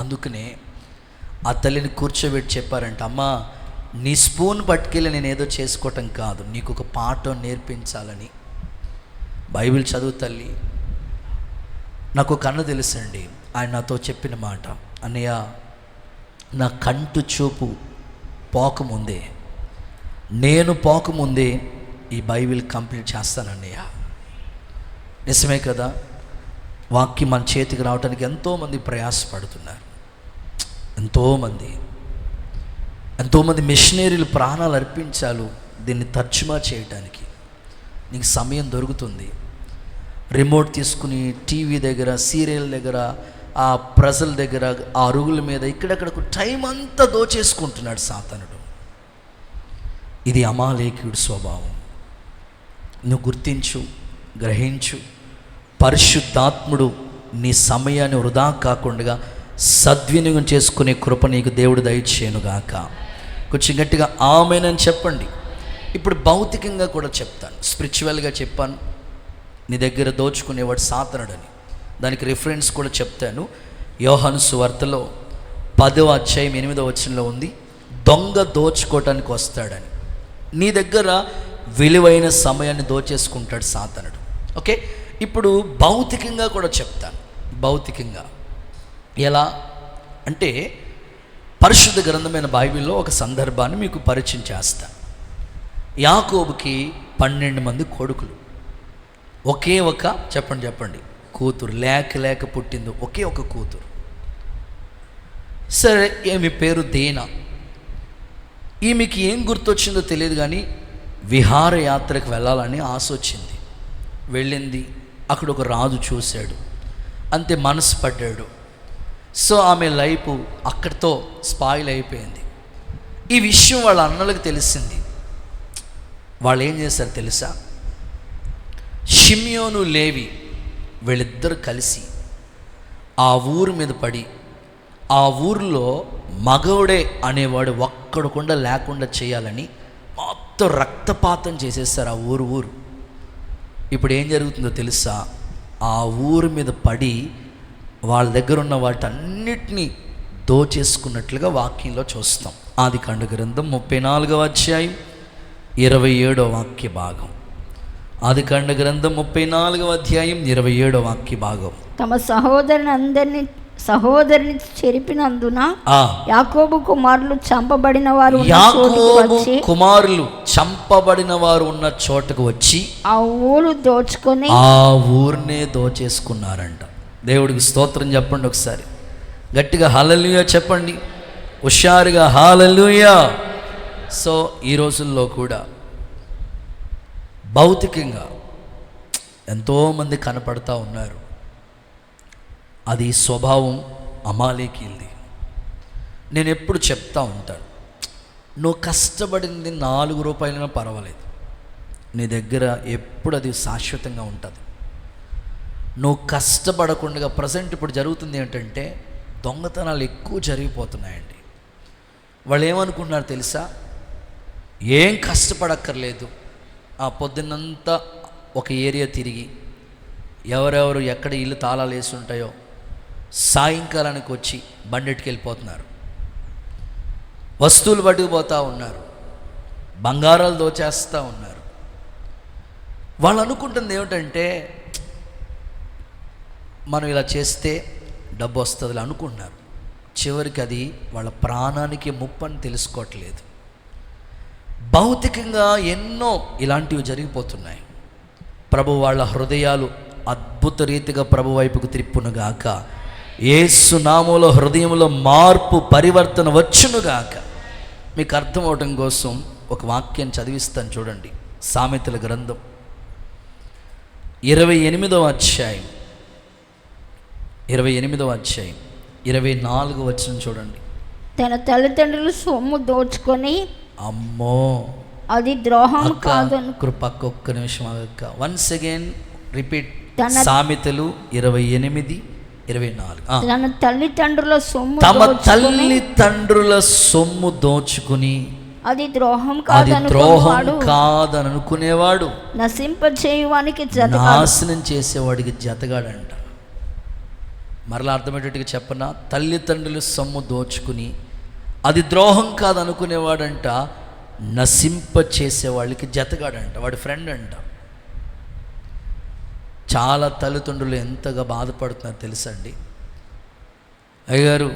అందుకనే ఆ తల్లిని కూర్చోబెట్టి చెప్పారంట, అమ్మా నీ స్పూన్ పట్టుకెళ్ళి నేను ఏదో చేసుకోవటం కాదు, నీకు ఒక పాఠం నేర్పించాలని. బైబిల్ చదువు తల్లి. నాకు ఒక అన్న తెలుసండి, ఆయన నాతో చెప్పిన మాట, అన్నయ్య నా కంటు చూపు పోకముందే, నేను పోకముందే ఈ బైబిల్ కంప్లీట్ చేస్తానన్నయ్య. నిజమే కదా. వాక్యం మన చేతికి రావడానికి ఎంతోమంది ప్రయాసపడుతున్నారు. ఎంతోమంది మిషనరీలు ప్రాణాలు అర్పించాలు దీన్ని తర్జుమా చేయడానికి. నీకు సమయం దొరుకుతుంది. రిమోట్ తీసుకుని టీవీ దగ్గర, సీరియల్ దగ్గర, ఆ ప్రజల దగ్గర, ఆ అరుగుల మీద ఇక్కడెక్కడకు టైం అంతా దోచేసుకుంటున్నాడు సాతానుడు. ఇది అమాలేకీయుడి స్వభావం. నువ్వు గుర్తించు, గ్రహించు. పరిశుద్ధాత్ముడు నీ సమయాన్ని వృధా కాకుండా సద్వినియోగం చేసుకునే కృప నీకు దేవుడు దయచేయనుగాక. కొంచెం గట్టిగా ఆమేనని చెప్పండి. ఇప్పుడు భౌతికంగా కూడా చెప్తాను, స్పిరిచువల్గా చెప్పాను. నీ దగ్గర దోచుకునేవాడు సాతానుడని, దానికి రిఫరెన్స్ కూడా చెప్తాను. యోహాను సువార్తలో 10వ అధ్యాయం 8వ వచనంలో ఉంది, దొంగ దోచుకోవటానికి వస్తాడని. నీ దగ్గర విలువైన సమయాన్ని దోచేసుకుంటాడు సాతానుడు. ఓకే, ఇప్పుడు భౌతికంగా కూడా చెప్తాను. భౌతికంగా ఎలా అంటే, పరిశుద్ధ గ్రంథమైన బైబిల్లో ఒక సందర్భాన్ని మీకు పరిచయం చేస్తాను. యాకోబుకి 12 మంది కొడుకులు, ఒకే ఒక చెప్పండి కూతురు, లేక పుట్టింది ఒకే ఒక కూతురు. సరే, ఈమె పేరు దీనా. ఈమెకి ఏం గుర్తొచ్చిందో తెలియదు, కానీ విహారయాత్రకు వెళ్ళాలని ఆశ వచ్చింది. వెళ్ళింది. అక్కడ ఒక రాజు చూశాడు, అంతే మనసు పడ్డాడు. సో ఆమె లైఫ్ అక్కడితో స్పాయిల్ అయిపోయింది. ఈ విషయం వాళ్ళ అన్నలకు తెలిసింది. వాళ్ళు ఏం చేశారు తెలుసా? షిమ్యోను, లేవి వీళ్ళిద్దరు కలిసి ఆ ఊరి మీద పడి, ఆ ఊరిలో మగవుడే అనేవాడు ఒక్కడకుండా లేకుండా చేయాలని మొత్తం రక్తపాతం చేసేస్తారు ఆ ఊరు. ఇప్పుడు ఏం జరుగుతుందో తెలుసా? ఆ ఊరి మీద పడి వాళ్ళ దగ్గర ఉన్న వాటన్నిటినీ దోచేసుకున్నట్లుగా వాక్యంలో చూస్తాం. ఆదికాండ గ్రంథం 34వ అధ్యాయం 27వ వాక్య భాగం. ఆదికాండ గ్రంథం 34వ అధ్యాయం 27వ వాక్య భాగం. తమ సహోదరిని చెరిపినందున యాకోబు కుమారులు చంపబడిన వారు ఉన్న చోటకు వచ్చి ఆ ఊరు దోచుకొని ఆ ఊరినే దోచేసుకున్నారంట. దేవుడికి స్తోత్రం చెప్పండి. ఒకసారి గట్టిగా హల్లెలూయా చెప్పండి, హుషారుగా హల్లెలూయా. సో ఈ రోజుల్లో కూడా భౌతికంగా ఎంతోమంది కనపడతా ఉన్నారు. అది స్వభావం అమాలేకీయులది. నేను ఎప్పుడు చెప్తా ఉంటాను, నువ్వు కష్టపడింది 4 రూపాయలైనా పర్వాలేదు, నీ దగ్గర ఎప్పుడు అది శాశ్వతంగా ఉంటుంది. నువ్వు కష్టపడకుండా ప్రజెంట్ ఇప్పుడు జరుగుతుంది ఏంటంటే, దొంగతనాలు ఎక్కువ జరిగిపోతున్నాయండి. వాళ్ళు ఏమనుకుంటున్నారు తెలుసా? ఏం కష్టపడక్కర్లేదు, ఆ పొద్దున్నంతా ఒక ఏరియా తిరిగి ఎవరెవరు ఎక్కడ ఇల్లు తాళాలు వేసి ఉంటాయో సాయంకాలానికి వచ్చి బండెట్టుకు వెళ్ళిపోతున్నారు. వస్తువులు పట్టుకుపోతూ ఉన్నారు, బంగారాలు దోచేస్తూ ఉన్నారు. వాళ్ళు అనుకుంటుంది ఏమిటంటే మనం ఇలా చేస్తే డబ్బు వస్తుంది అనుకుంటున్నారు. చివరికి అది వాళ్ళ ప్రాణానికి ముప్పని తెలుసుకోవట్లేదు. భౌతికంగా ఎన్నో ఇలాంటివి జరిగిపోతున్నాయి. ప్రభు వాళ్ళ హృదయాలు అద్భుత రీతిగా ప్రభు వైపుకు త్రిప్పునుగాక. యేసు నామములో హృదయంలో మార్పు పరివర్తన వచ్చునుగాక. మీకు అర్థం అవటం కోసం ఒక వాక్యం చదివిస్తాను చూడండి. సామెతల గ్రంథం 28వ అధ్యాయం 24వ వచనం చూడండి. తన తల్లిదండ్రులు సొమ్ము దోచుకొని, అమ్మో అది ద్రోహం కాదు. కృపక్క ఒక్క నిమిషం అక్క, వన్స్ అగైన్ రిపీట్. సామెతలు 28:24. తన తల్లిదండ్రుల సొమ్ము, తమ తల్లిదండ్రుల సొమ్ము దోచుకుని అది ద్రోహం కాదని అనుకునేవాడు నశింపచేయువానికి నాశనం చేసేవాడికి జతగాడంట. మరలా అర్థమయ్యేటట్టుగా చెప్పనా, తల్లిదండ్రుల సొమ్ము దోచుకుని అది ద్రోహం కాదనుకునేవాడంట నశింప చేసేవాళ్ళకి జతగాడంట, వాడి ఫ్రెండ్ అంట. చాలా తల్లిదండ్రులు ఎంతగా బాధపడుతున్నారు తెలుసండి. అయ్యగారు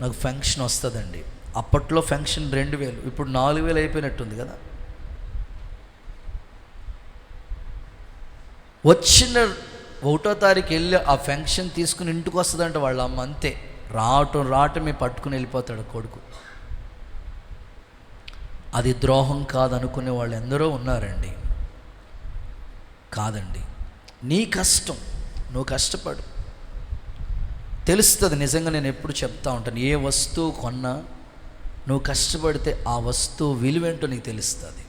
నాకు ఫంక్షన్ వస్తుందండి, అప్పట్లో ఫంక్షన్ 2000, ఇప్పుడు 4000 అయిపోయినట్టుంది కదా. వచ్చిన 1వ తారీఖు వెళ్ళి ఆ ఫంక్షన్ తీసుకుని ఇంటికి వస్తుందంట వాళ్ళ అమ్మ. అంతే, రావటమే పట్టుకుని వెళ్ళిపోతాడు కొడుకు. అది ద్రోహం కాదనుకునే వాళ్ళు ఎందరో ఉన్నారండి. కాదండి, నీ కష్టం, నువ్వు కష్టపడు, తెలుస్తుంది. నిజంగా నేను ఎప్పుడు చెప్తా ఉంటాను, ఏ వస్తువు కొన్నా నువ్వు కష్టపడితే ఆ వస్తువు విలువేంటో నీకు తెలుస్తుంది.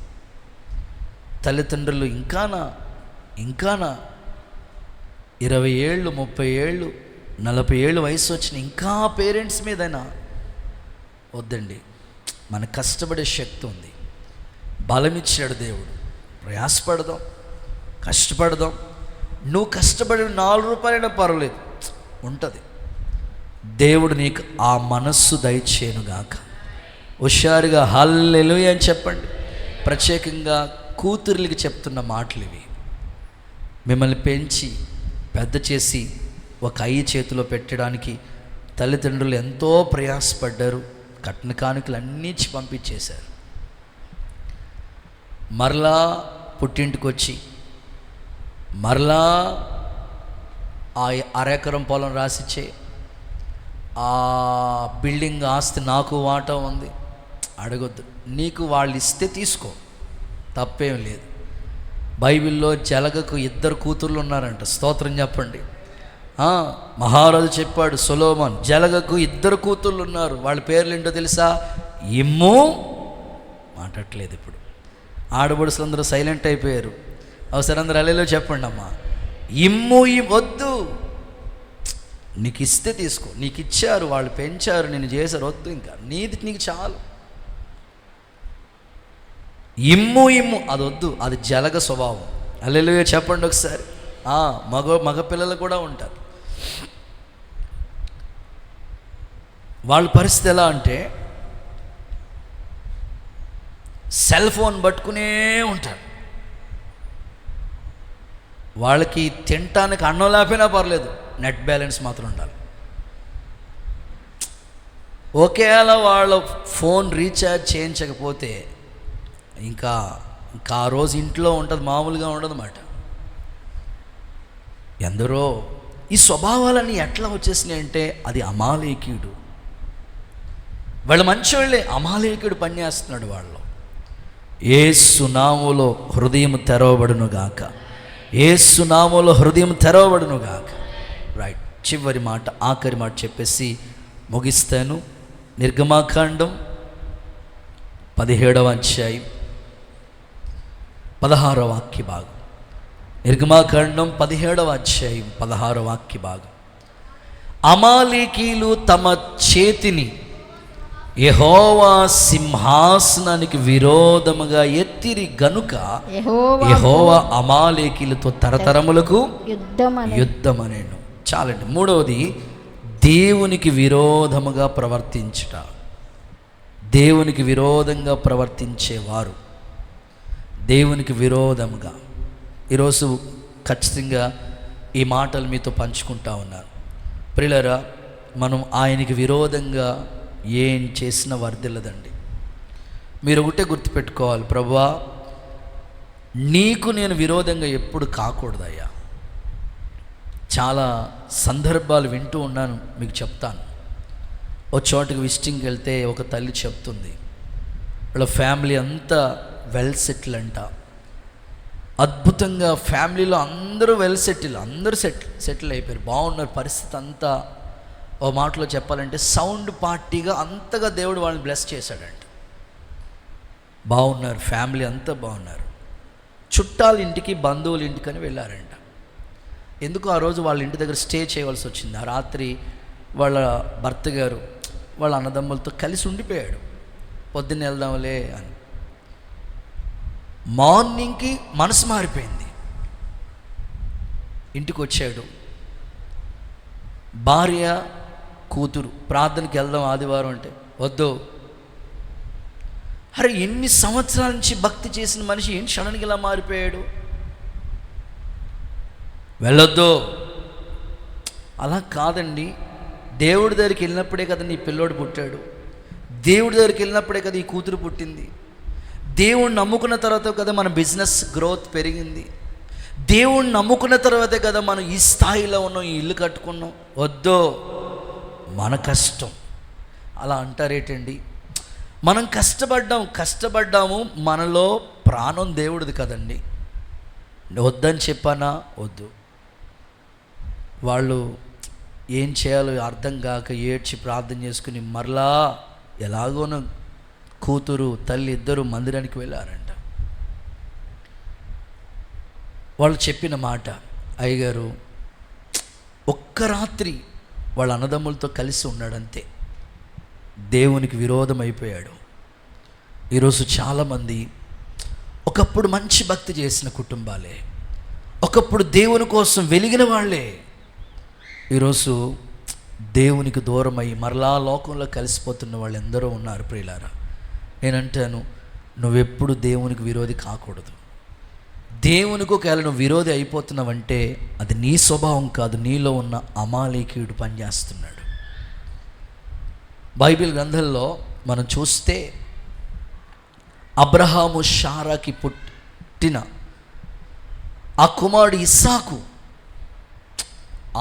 తల్లిదండ్రులు ఇంకానా 20 ఏళ్ళు, 30 ఏళ్ళు, 40 ఏళ్ళు వయసు వచ్చిన ఇంకా పేరెంట్స్ మీదైనా వద్దండి. మన కష్టపడే శక్తి ఉంది, బలం ఇచ్చాడు దేవుడు. ప్రయాసపడదాం, కష్టపడదాం. నువ్వు కష్టపడి 4 రూపాయలైనా పర్వాలేదు, ఉంటుంది. దేవుడు నీకు ఆ మనస్సు దయచేయునుగాక. హుషారుగా హల్లెలూయా అని చెప్పండి. ప్రత్యేకంగా కూతుర్లకి చెప్తున్న మాటలు ఇవి. మిమ్మల్ని పెంచి పెద్ద చేసి ఒక అయ్యి చేతిలో పెట్టడానికి తల్లిదండ్రులు ఎంతో ప్రయాసపడ్డారు. కట్న కానుకలు అన్నీ ఇచ్చి పంపించేశారు. మరలా పుట్టింటికి వచ్చి మరలా ఆ 1/2 ఎకరం పొలం రాసిచ్చే, ఆ బిల్డింగ్ ఆస్తి నాకు వాటా ఉంది అడగొద్దు. నీకు వాళ్ళు ఇస్తే తీసుకో, తప్పేం లేదు. బైబిల్లో జలగకు 2 కూతుర్లు ఉన్నారంట. స్తోత్రం చెప్పండి. మహారాజు చెప్పాడు సొలొమోన్, జలగకు 2 కూతుర్లు ఉన్నారు. వాళ్ళ పేర్లు ఏంటో తెలుసా? ఇమ్ము, మాట్లాడట్లేదు ఇప్పుడు. ఆడబడుసులు అందరూ సైలెంట్ అయిపోయారు. అవసరం అందరూ అల్లెలో చెప్పండి అమ్మా. ఇమ్ము వద్దు, నీకు ఇస్తే తీసుకో. నీకు ఇచ్చారు, వాళ్ళు పెంచారు, నేను చేశారు, వద్దు, ఇంకా నీకు చాలు. ఇమ్ము అది వద్దు, అది జలగ స్వభావం. హల్లెలూయా చెప్పండి ఒకసారి. మగ పిల్లలు కూడా ఉంటారు. వాళ్ళ పరిస్థితి ఎలా అంటే సెల్ ఫోన్ పట్టుకునే ఉంటారు. వాళ్ళకి తినటానికి అన్నం లేకపోయినా పర్లేదు, నెట్ బ్యాలెన్స్ మాత్రం ఉండాలి. ఒకేలా వాళ్ళ ఫోన్ రీఛార్జ్ చేయించకపోతే ఇంకా ఆ రోజు ఇంట్లో ఉంటుంది, మామూలుగా ఉండదు అన్నమాట. ఎందరో ఈ స్వభావాలన్నీ ఎట్లా వచ్చేసినాయి అంటే అది అమాలేకీయుడు. వాళ్ళు మంచివాళ్ళే, అమాలేకీయుడు పనిచేస్తున్నాడు వాళ్ళు. యేసు నామములో హృదయం తెరవబడును గాక, యేసు నామములో హృదయం తెరవబడును గాక. రైట్, చివరి మాట, ఆఖరి మాట చెప్పేసి ముగిస్తాను. నిర్గమాకాండం 17వ అధ్యాయం 16వ వాక్య భాగం. నిర్గమాకాండం 17వ అధ్యాయం 16వ వాక్య భాగం. అమాలేకీయులు తమ చేతిని యెహోవా సింహాసనానికి విరోధముగా ఎత్తిరి గనుక యెహోవా అమాలేకీలతో తరతరములకు యుద్ధమనేను. చాలండి. మూడవది, దేవునికి విరోధముగా ప్రవర్తించుట. దేవునికి విరోధంగా ప్రవర్తించేవారు, దేవునికి విరోధముగా. ఈరోజు ఖచ్చితంగా ఈ మాటలు మీతో పంచుకుంటా ఉన్నాను. ప్రియులారా, మనం ఆయనకి విరోధంగా ఏం చేసినా వర్ధిల్లదండి. మీరు ఒకటే గుర్తుపెట్టుకోవాలి, ప్రభువా నీకు నేను విరోధంగా ఎప్పుడు కాకూడదయ్యా. చాలా సందర్భాలు వింటూ ఉన్నాను, మీకు చెప్తాను. ఒక చోటుకి విజిటింగ్కి వెళ్తే ఒక తల్లి చెప్తుంది, వాళ్ళ ఫ్యామిలీ అంతా వెల్ సెటిల్ అంట. అద్భుతంగా ఫ్యామిలీలో అందరూ వెల్ సెటిల్, అందరూ సెటిల్ అయిపోయారు, బాగున్నారు. పరిస్థితి అంతా ఓ మాటలో చెప్పాలంటే సౌండ్ పార్టీగా అంతగా దేవుడు వాళ్ళని బ్లెస్ చేశాడంట. బాగున్నారు, ఫ్యామిలీ అంతా బాగున్నారు. చుట్టాల ఇంటికి, బంధువుల ఇంటికని వెళ్ళారంట. ఎందుకు ఆ రోజు వాళ్ళ ఇంటి దగ్గర స్టే చేయవలసి వచ్చింది. ఆ రాత్రి వాళ్ళ భర్త గారు వాళ్ళ అన్నదమ్ములతో కలిసి ఉండిపోయాడు. పొద్దున్న వెళ్దాంలే అని. మార్నింగ్కి మనసు మారిపోయింది. ఇంటికి వచ్చాడు. భార్య కూతురు ప్రార్థనకి వెళ్దాం ఆదివారం అంటే వద్దు. అరే, ఎన్ని సంవత్సరాల నుంచి భక్తి చేసిన మనిషి ఏంటి సడన్గా ఇలా మారిపోయాడు? వెళ్ళొద్దు. అలా కాదండి, దేవుడి దగ్గరికి వెళ్ళినప్పుడే కదా నీ పిల్లోడు పుట్టాడు, దేవుడి దగ్గరికి వెళ్ళినప్పుడే కదా ఈ కూతురు పుట్టింది, దేవుణ్ణి నమ్ముకున్న తర్వాత కదా మన బిజినెస్ గ్రోత్ పెరిగింది, దేవుణ్ణి నమ్ముకున్న తర్వాతే కదా మనం ఈ స్థాయిలో ఉన్నాం, ఈ ఇల్లు కట్టుకున్నాం. వద్దు, మన కష్టం. అలా అంటారేటండి? మనం కష్టపడ్డాము, మనలో ప్రాణం దేవుడిది కదండి. వద్దని చెప్పానా? వద్దు. వాళ్ళు ఏం చేయాలో అర్థం కాక ఏడ్చి ప్రార్థన చేసుకుని మరలా ఎలాగోనో కూతురు తల్లి ఇద్దరు మందిరానికి వెళ్ళారంట. వాళ్ళు చెప్పిన మాట, అయ్యగారు ఒక్క రాత్రి వాళ్ళ అన్నదమ్ములతో కలిసి ఉన్నాడంతే, దేవునికి విరోధం అయిపోయాడు. ఈరోజు చాలామంది ఒకప్పుడు మంచి భక్తి చేసిన కుటుంబాలే, ఒకప్పుడు దేవుని కోసం వెలిగిన వాళ్ళే, ఈరోజు దేవునికి దూరమై మరలా లోకంలో కలిసిపోతున్న వాళ్ళు ఎందరో ఉన్నారు. ప్రియులారా, నేనంటాను, నువ్వెప్పుడు దేవునికి విరోధి కాకూడదు. దేవునికి ఒకవేళ నువ్వు విరోధి అయిపోతున్నావంటే అది నీ స్వభావం కాదు, నీలో ఉన్న అమాలేకీయుడు పనిచేస్తున్నాడు. బైబిల్ గ్రంథంలో మనం చూస్తే అబ్రహాము షారాకి పుట్టిన ఆ కుమారుడు ఇస్సాకు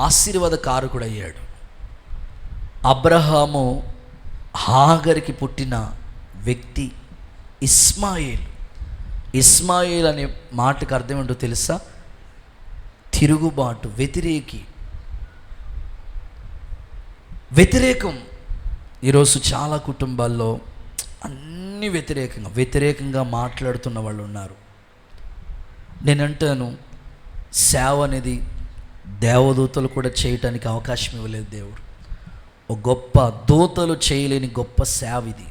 ఆశీర్వాదకారకుడయ్యాడు. అబ్రహాము హాగరికి పుట్టిన వ్యక్తి ఇస్మాయిల్. ఇస్మాయిల్ అనే మాటకు అర్థం ఏంటో తెలుసా? తిరుగుబాటు, వ్యతిరేకం. ఈరోజు చాలా కుటుంబాల్లో అన్ని వ్యతిరేకంగా మాట్లాడుతున్న వాళ్ళు ఉన్నారు. నేనంటాను, సేవ అనేది దేవదూతలు కూడా చేయటానికి అవకాశం ఇవ్వలేదు దేవుడు. ఒక గొప్ప దూతలు చేయలేని గొప్ప సేవ ఇది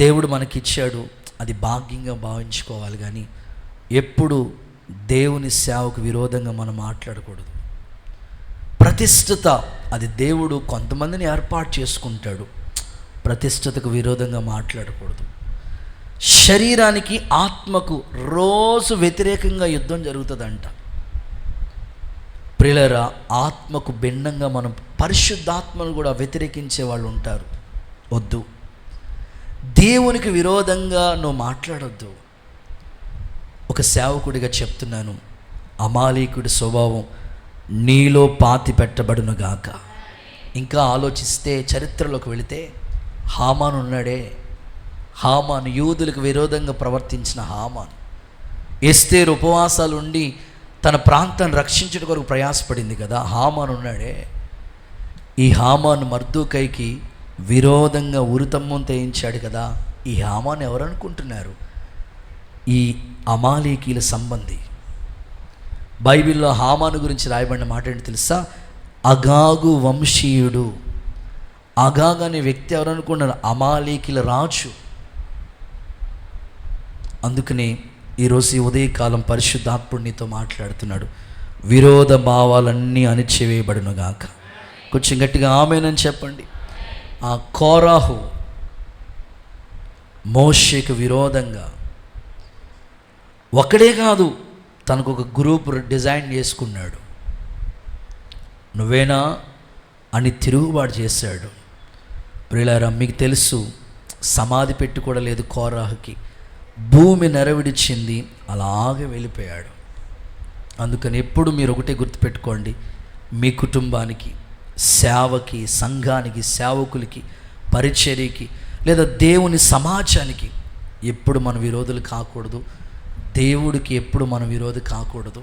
దేవుడు మనకిచ్చాడు. అది భాగ్యంగా భావించుకోవాలి. కానీ ఎప్పుడు దేవుని సేవకు విరోధంగా మనం మాట్లాడకూడదు. ప్రతిష్ఠత అది దేవుడు కొంతమందిని ఏర్పాటు చేసుకుంటాడు, ప్రతిష్ఠతకు విరోధంగా మాట్లాడకూడదు. శరీరానికి ఆత్మకు రోజు వ్యతిరేకంగా యుద్ధం జరుగుతుందంట. ప్రియులారా, ఆత్మకు భిన్నంగా మనం పరిశుద్ధాత్మను కూడా వ్యతిరేకించే వాళ్ళు ఉంటారు. వద్దు. దేవునికి విరోధంగా నువ్వు మాట్లాడొద్దు. ఒక సేవకుడిగా చెప్తున్నాను, అమాలేకుడి స్వభావం నీలో పాతి పెట్టబడునుగాక. ఇంకా ఆలోచిస్తే చరిత్రలోకి వెళితే హామాను ఉన్నాడే, హామాను యూదులకు విరోధంగా ప్రవర్తించిన హామాను. ఎస్తేరు ఉపవాసాలు ఉండి తన ప్రాంతాన్ని రక్షించడం కొరకు ప్రయాసపడింది కదా, హామాను ఉన్నాడే. ఈ హామాను మర్దూకైకి విరోధంగా ఉరితమ్మం తెయించాడు కదా. ఈ హామాను ఎవరు అనుకుంటున్నారు? ఈ అమాలేకీల సంబంధి. బైబిల్లో హామాను గురించి రాయబడిన మాట ఏంటి తెలుసా? అగాగు వంశీయుడు. అగాగ్ అనే వ్యక్తి ఎవరు అనుకున్నారు? అమాలేకీల రాజు. అందుకని ఈరోజు ఈ ఉదయకాలం పరిశుద్ధాత్ముడు నీతో మాట్లాడుతున్నాడు. విరోధ భావాలన్నీ అణిచివేయబడును గాక. కొంచెం గట్టిగా ఆమేనని చెప్పండి. ఆ కోరాహు మోషేకు విరోధంగా ఒకడే కాదు, తనకు ఒక గ్రూప్ డిజైన్ చేసుకున్నాడు. నువ్వేనా అని తిరుగుబాటు చేశాడు. ప్రియులారా, మీకు తెలుసు, సమాధి పెట్టి కూడా లేదు కోరాహుకి. భూమి నెరవిడిచింది, అలాగే వెళ్ళిపోయాడు. అందుకని ఎప్పుడు మీరు ఒకటే గుర్తుపెట్టుకోండి, మీ కుటుంబానికి, సేవకి, సంఘానికి, సేవకులకి, పరిచర్యకి, లేదా దేవుని సమాజానికి ఎప్పుడు మన విరోధులు కాకూడదు. దేవుడికి ఎప్పుడు మన విరోధి కాకూడదు.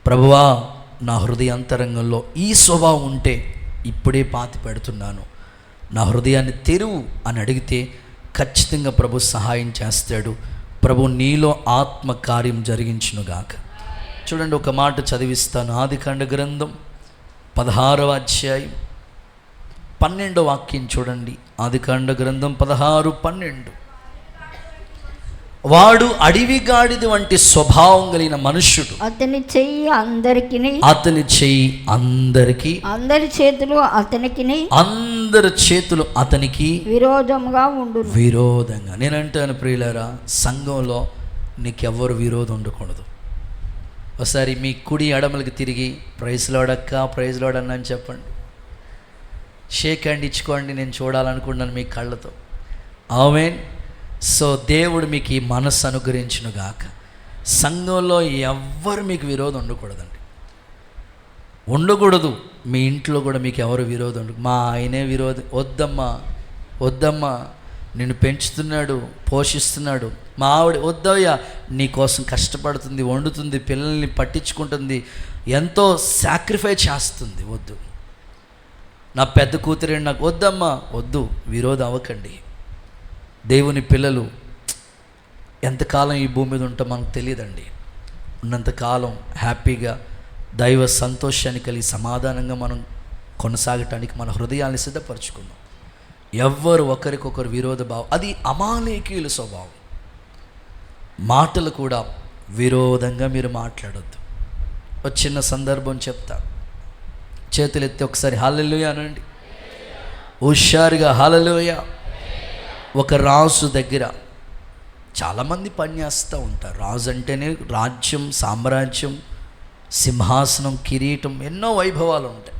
ప్రభువా, నా హృదయాంతరంగంలో ఈ స్వభావం ఉంటే ఇప్పుడే పాతి పెడుతున్నాను, నా హృదయాన్ని తెరువు అని అడిగితే ఖచ్చితంగా ప్రభు సహాయం చేస్తాడు. ప్రభు నీలో ఆత్మ కార్యం జరిగించునుగాక. చూడండి, ఒక మాట చదివిస్తాను. ఆదికాండ గ్రంథం 16వ అధ్యాయం 12వ వాక్యం చూడండి. ఆదికాండ గ్రంథం 16:12. వాడు అడవి గాడిద వంటి స్వభావం కలిగిన మనుష్యుడు. అతని చెయ్యి అందరికి, అతని చెయ్యి అందరికి, అందరి చేతులు అతనికి, అందరి చేతులు అతనికి విరోధముగా ఉండు. విరోధంగా. నేనంటాను ప్రియులారా, సంఘంలో నీకెవ్వరు విరోధం ఉండకూడదు. ఒకసారి మీ కుడి ఎడమలకి తిరిగి ప్రైజ్ లార్డ్ అక్క, ప్రైజ్ లార్డ్ అన్న అని చెప్పండి. షేక్ హ్యాండ్ ఇచ్చుకోండి, నేను చూడాలనుకున్నాను మీ కళ్ళతో. ఆమేన్. సో దేవుడు మీకు ఈ మనస్సు అనుగ్రహించును గాక. సంఘంలో ఎవ్వరు మీకు విరోధం ఉండకూడదండి, ఉండకూడదు. మీ ఇంట్లో కూడా మీకు ఎవరు విరోధం ఉండదు. మా ఆయనే విరోధం. వద్దమ్మా, వద్దమ్మా, నిన్ను పెంచుతున్నాడు, పోషిస్తున్నాడు. మా ఆవిడ వద్దయ్యా, నీ కోసం కష్టపడుతుంది, వండుతుంది, పిల్లల్ని పట్టించుకుంటుంది, ఎంతో సాక్రిఫైస్ చేస్తుంది. వద్దు. నా పెద్ద కూతురే నాకు వద్దమ్మా, వద్దు. విరోధం అవ్వకండి. దేవుని పిల్లలు ఎంతకాలం ఈ భూమి మీద ఉంటాం మనకు తెలియదండి. ఉన్నంతకాలం హ్యాపీగా దైవ సంతోషాన్ని కలిగి సమాధానంగా మనం కొనసాగటానికి మన హృదయాన్ని సిద్ధపరచుకుందాం. ఎవ్వరు ఒకరికొకరు విరోధ భావం, అది అమాలేకీయుల స్వభావం. మాటలు కూడా విరోధంగా మీరు మాట్లాడొద్దు. ఒక చిన్న సందర్భం చెప్తా. చేతులు ఎత్తి ఒకసారి హల్లెలూయా అనండి. హుషారుగా హల్లెలూయా. ఒక రాజు దగ్గర చాలామంది పనిచేస్తూ ఉంటారు. రాజు అంటేనే రాజ్యం, సామ్రాజ్యం, సింహాసనం, కిరీటం, ఎన్నో వైభవాలు ఉంటాయి.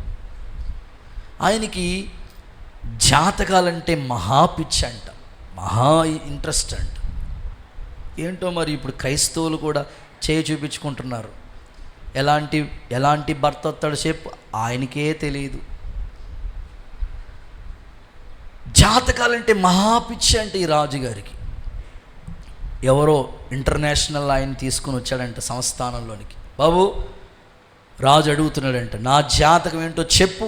ఆయనకి జాతకాలంటే మహా పిచ్చి అంట, మహా ఇంట్రెస్ట్ అంట. ఏంటో మరి ఇప్పుడు క్రైస్తవులు కూడా చేయి చూపించుకుంటున్నారు. ఎలాంటి భర్త వస్తాడు చెప్పు, ఆయనకే తెలియదు. జాతకాలంటే మహాపిచ్చి అంటే ఈ రాజుగారికి. ఎవరో ఇంటర్నేషనల్ ఆయన తీసుకుని వచ్చాడంట సంస్థానంలోనికి. బాబు, రాజు అడుగుతున్నాడంట, నా జాతకం ఏంటో చెప్పు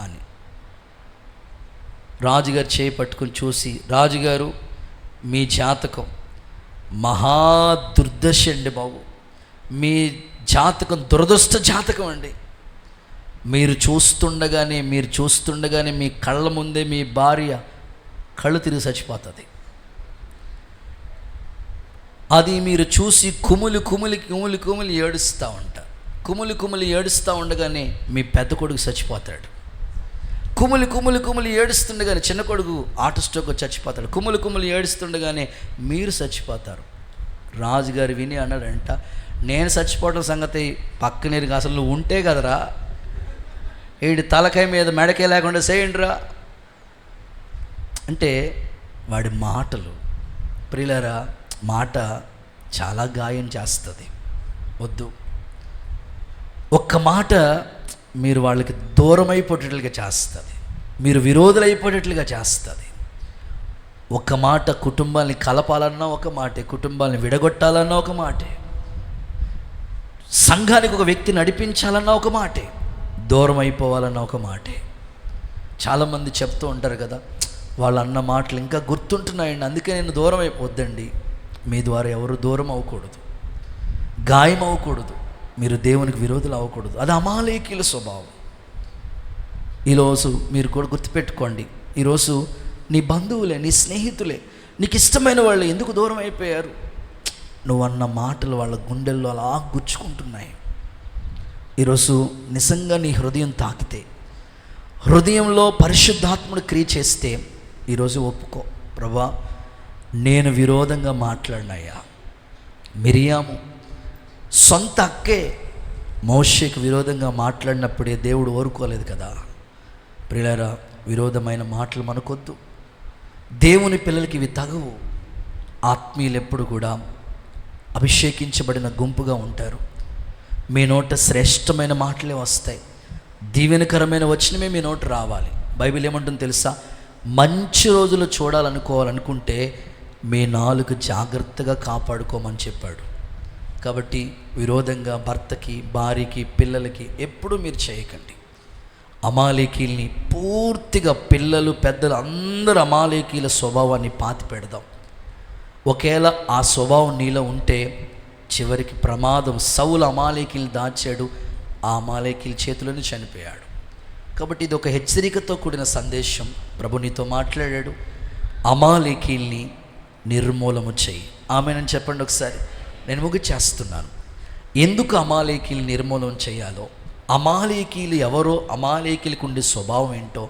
అని. రాజుగారు చేయి పట్టుకుని చూసి, రాజుగారు, మీ జాతకం మహా దుర్దశ అండి బాబు, మీ జాతకం దురదృష్ట జాతకం అండి. మీరు చూస్తుండగానే మీ కళ్ళ ముందే మీ భార్య కళ్ళు తిరిగి చచ్చిపోతుంది. అది మీరు చూసి కుమిలి ఏడుస్తూ ఉంటారు. కుమిలి ఏడుస్తూ ఉండగానే మీ పెద్ద కొడుకు చచ్చిపోతాడు. కుమిలి ఏడుస్తుండగానే చిన్న కొడుకు ఆటో స్ట్రోక్ చచ్చిపోతాడు. కుమిలి ఏడుస్తుండగానే మీరు చచ్చిపోతారు. రాజుగారు విని అన్నాడంట, నేను చచ్చిపోవడం సంగతి పక్కనేరుగా, అసలు నువ్వు ఉంటే కదరా, వీడి తలకాయ మీద మెడకే లేకుండా చేయండిరా అంటే. వాడి మాటలు ప్రియులారా, మాట చాలా గాయం చేస్తుంది. వద్దు. ఒక్క మాట మీరు వాళ్ళకి దూరం అయిపోయేటట్లుగా చేస్తుంది, మీరు విరోధులైపోయేటట్లుగా చేస్తుంది. ఒక మాట కుటుంబాన్ని కలపాలన్నా ఒక మాటే, కుటుంబాన్ని విడగొట్టాలన్నా ఒక మాటే, సంఘానికి ఒక వ్యక్తి నడిపించాలన్నా ఒక మాటే, దూరం అయిపోవాలన్న ఒక మాటే. చాలామంది చెప్తూ ఉంటారు కదా, వాళ్ళు అన్న మాటలు ఇంకా గుర్తుంటున్నాయండి, అందుకే నేను దూరం అయిపోద్దండి. మీ ద్వారా ఎవరు దూరం అవ్వకూడదు, గాయం అవ్వకూడదు, మీరు దేవునికి విరోధులు అవ్వకూడదు. అది అమాలేకీయుల స్వభావం. ఈరోజు మీరు కూడా గుర్తుపెట్టుకోండి, ఈరోజు నీ బంధువులే, నీ స్నేహితులే, నీకు ఇష్టమైన వాళ్ళు ఎందుకు దూరం అయిపోయారు? నువ్వు అన్న మాటలు వాళ్ళ గుండెల్లో అలా గుచ్చుకుంటున్నాయి. ఈరోజు నిజంగా నీ హృదయం తాకితే, హృదయంలో పరిశుద్ధాత్ముడు క్రియ చేస్తే ఈరోజు ఒప్పుకో, ప్రభా నేను విరోధంగా మాట్లాడినయ్యా. మిరియాము సొంత అక్కే మోషేకు విరోధంగా మాట్లాడినప్పుడే దేవుడు ఊరుకోలేదు కదా. ప్రియులారా, విరోధమైన మాటలు మనకొద్దు. దేవుని పిల్లలకి ఇవి తగవు. ఆత్మీయులు ఎప్పుడు కూడా అభిషేకించబడిన గుంపుగా ఉంటారు. మీ నోట శ్రేష్టమైన మాటలే వస్తాయి, దీవెనకరమైన వచనమే మీ నోట రావాలి. బైబిల్ ఏమంటుందో తెలుసా? మంచి రోజులు చూడాలనుకుంటే మీ నాలుగు జాగ్రత్తగా కాపాడుకోమని చెప్పాడు. కాబట్టి విరోధంగా భర్తకి, భార్యకి, పిల్లలకి ఎప్పుడూ మీరు చేయకండి. అమాలేకీల్ని పూర్తిగా పిల్లలు, పెద్దలు అందరూ అమాలేకీల స్వభావాన్ని పాతి పెడదాం. ఒకవేళ ఆ స్వభావం నీలో ఉంటే చివరికి ప్రమాదం. సౌలు అమాలేకీలు దాచాడు, ఆ అమాలేకీల చేతిలోనే చనిపోయాడు. కాబట్టి ఇది ఒక హెచ్చరికతో కూడిన సందేశం. ప్రభు నీతో మాట్లాడాడు, అమాలేకీల్ని నిర్మూలము చెయ్యి. ఆమెనని చెప్పండి ఒకసారి. నేను ముగిచేస్తున్నాను. ఎందుకు అమాలేకీలు నిర్మూలన చేయాలో, అమాలేకీలు ఎవరో, అమాలేకీలకు ఉండే స్వభావం ఏంటో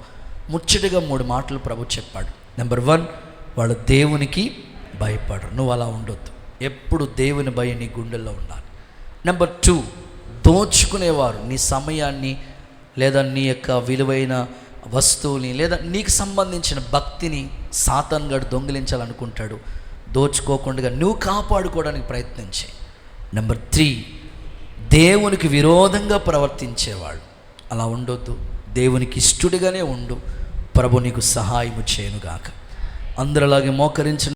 ముచ్చటగా 3 మాటలు ప్రభు చెప్పాడు. నెంబర్ 1, వాళ్ళు దేవునికి భయపడరు. నువ్వు అలా ఉండొద్దు. ఎప్పుడు దేవుని భయం నీ గుండెల్లో ఉండాలి. నెంబర్ 2, దోచుకునేవారు. నీ సమయాన్ని లేదా నీ యొక్క విలువైన వస్తువుని లేదా నీకు సంబంధించిన భక్తిని సాతాను గాడు దొంగిలించాలనుకుంటాడు. దోచుకోకుండా నువ్వు కాపాడుకోవడానికి ప్రయత్నించే. నెంబర్ 3, దేవునికి విరోధంగా ప్రవర్తించేవాళ్ళు. అలా ఉండొద్దు. దేవునికి ఇష్టడిగానే ఉండు. ప్రభు నీకు సహాయము చేయనుగాక. అందరిలాగే మోకరించిన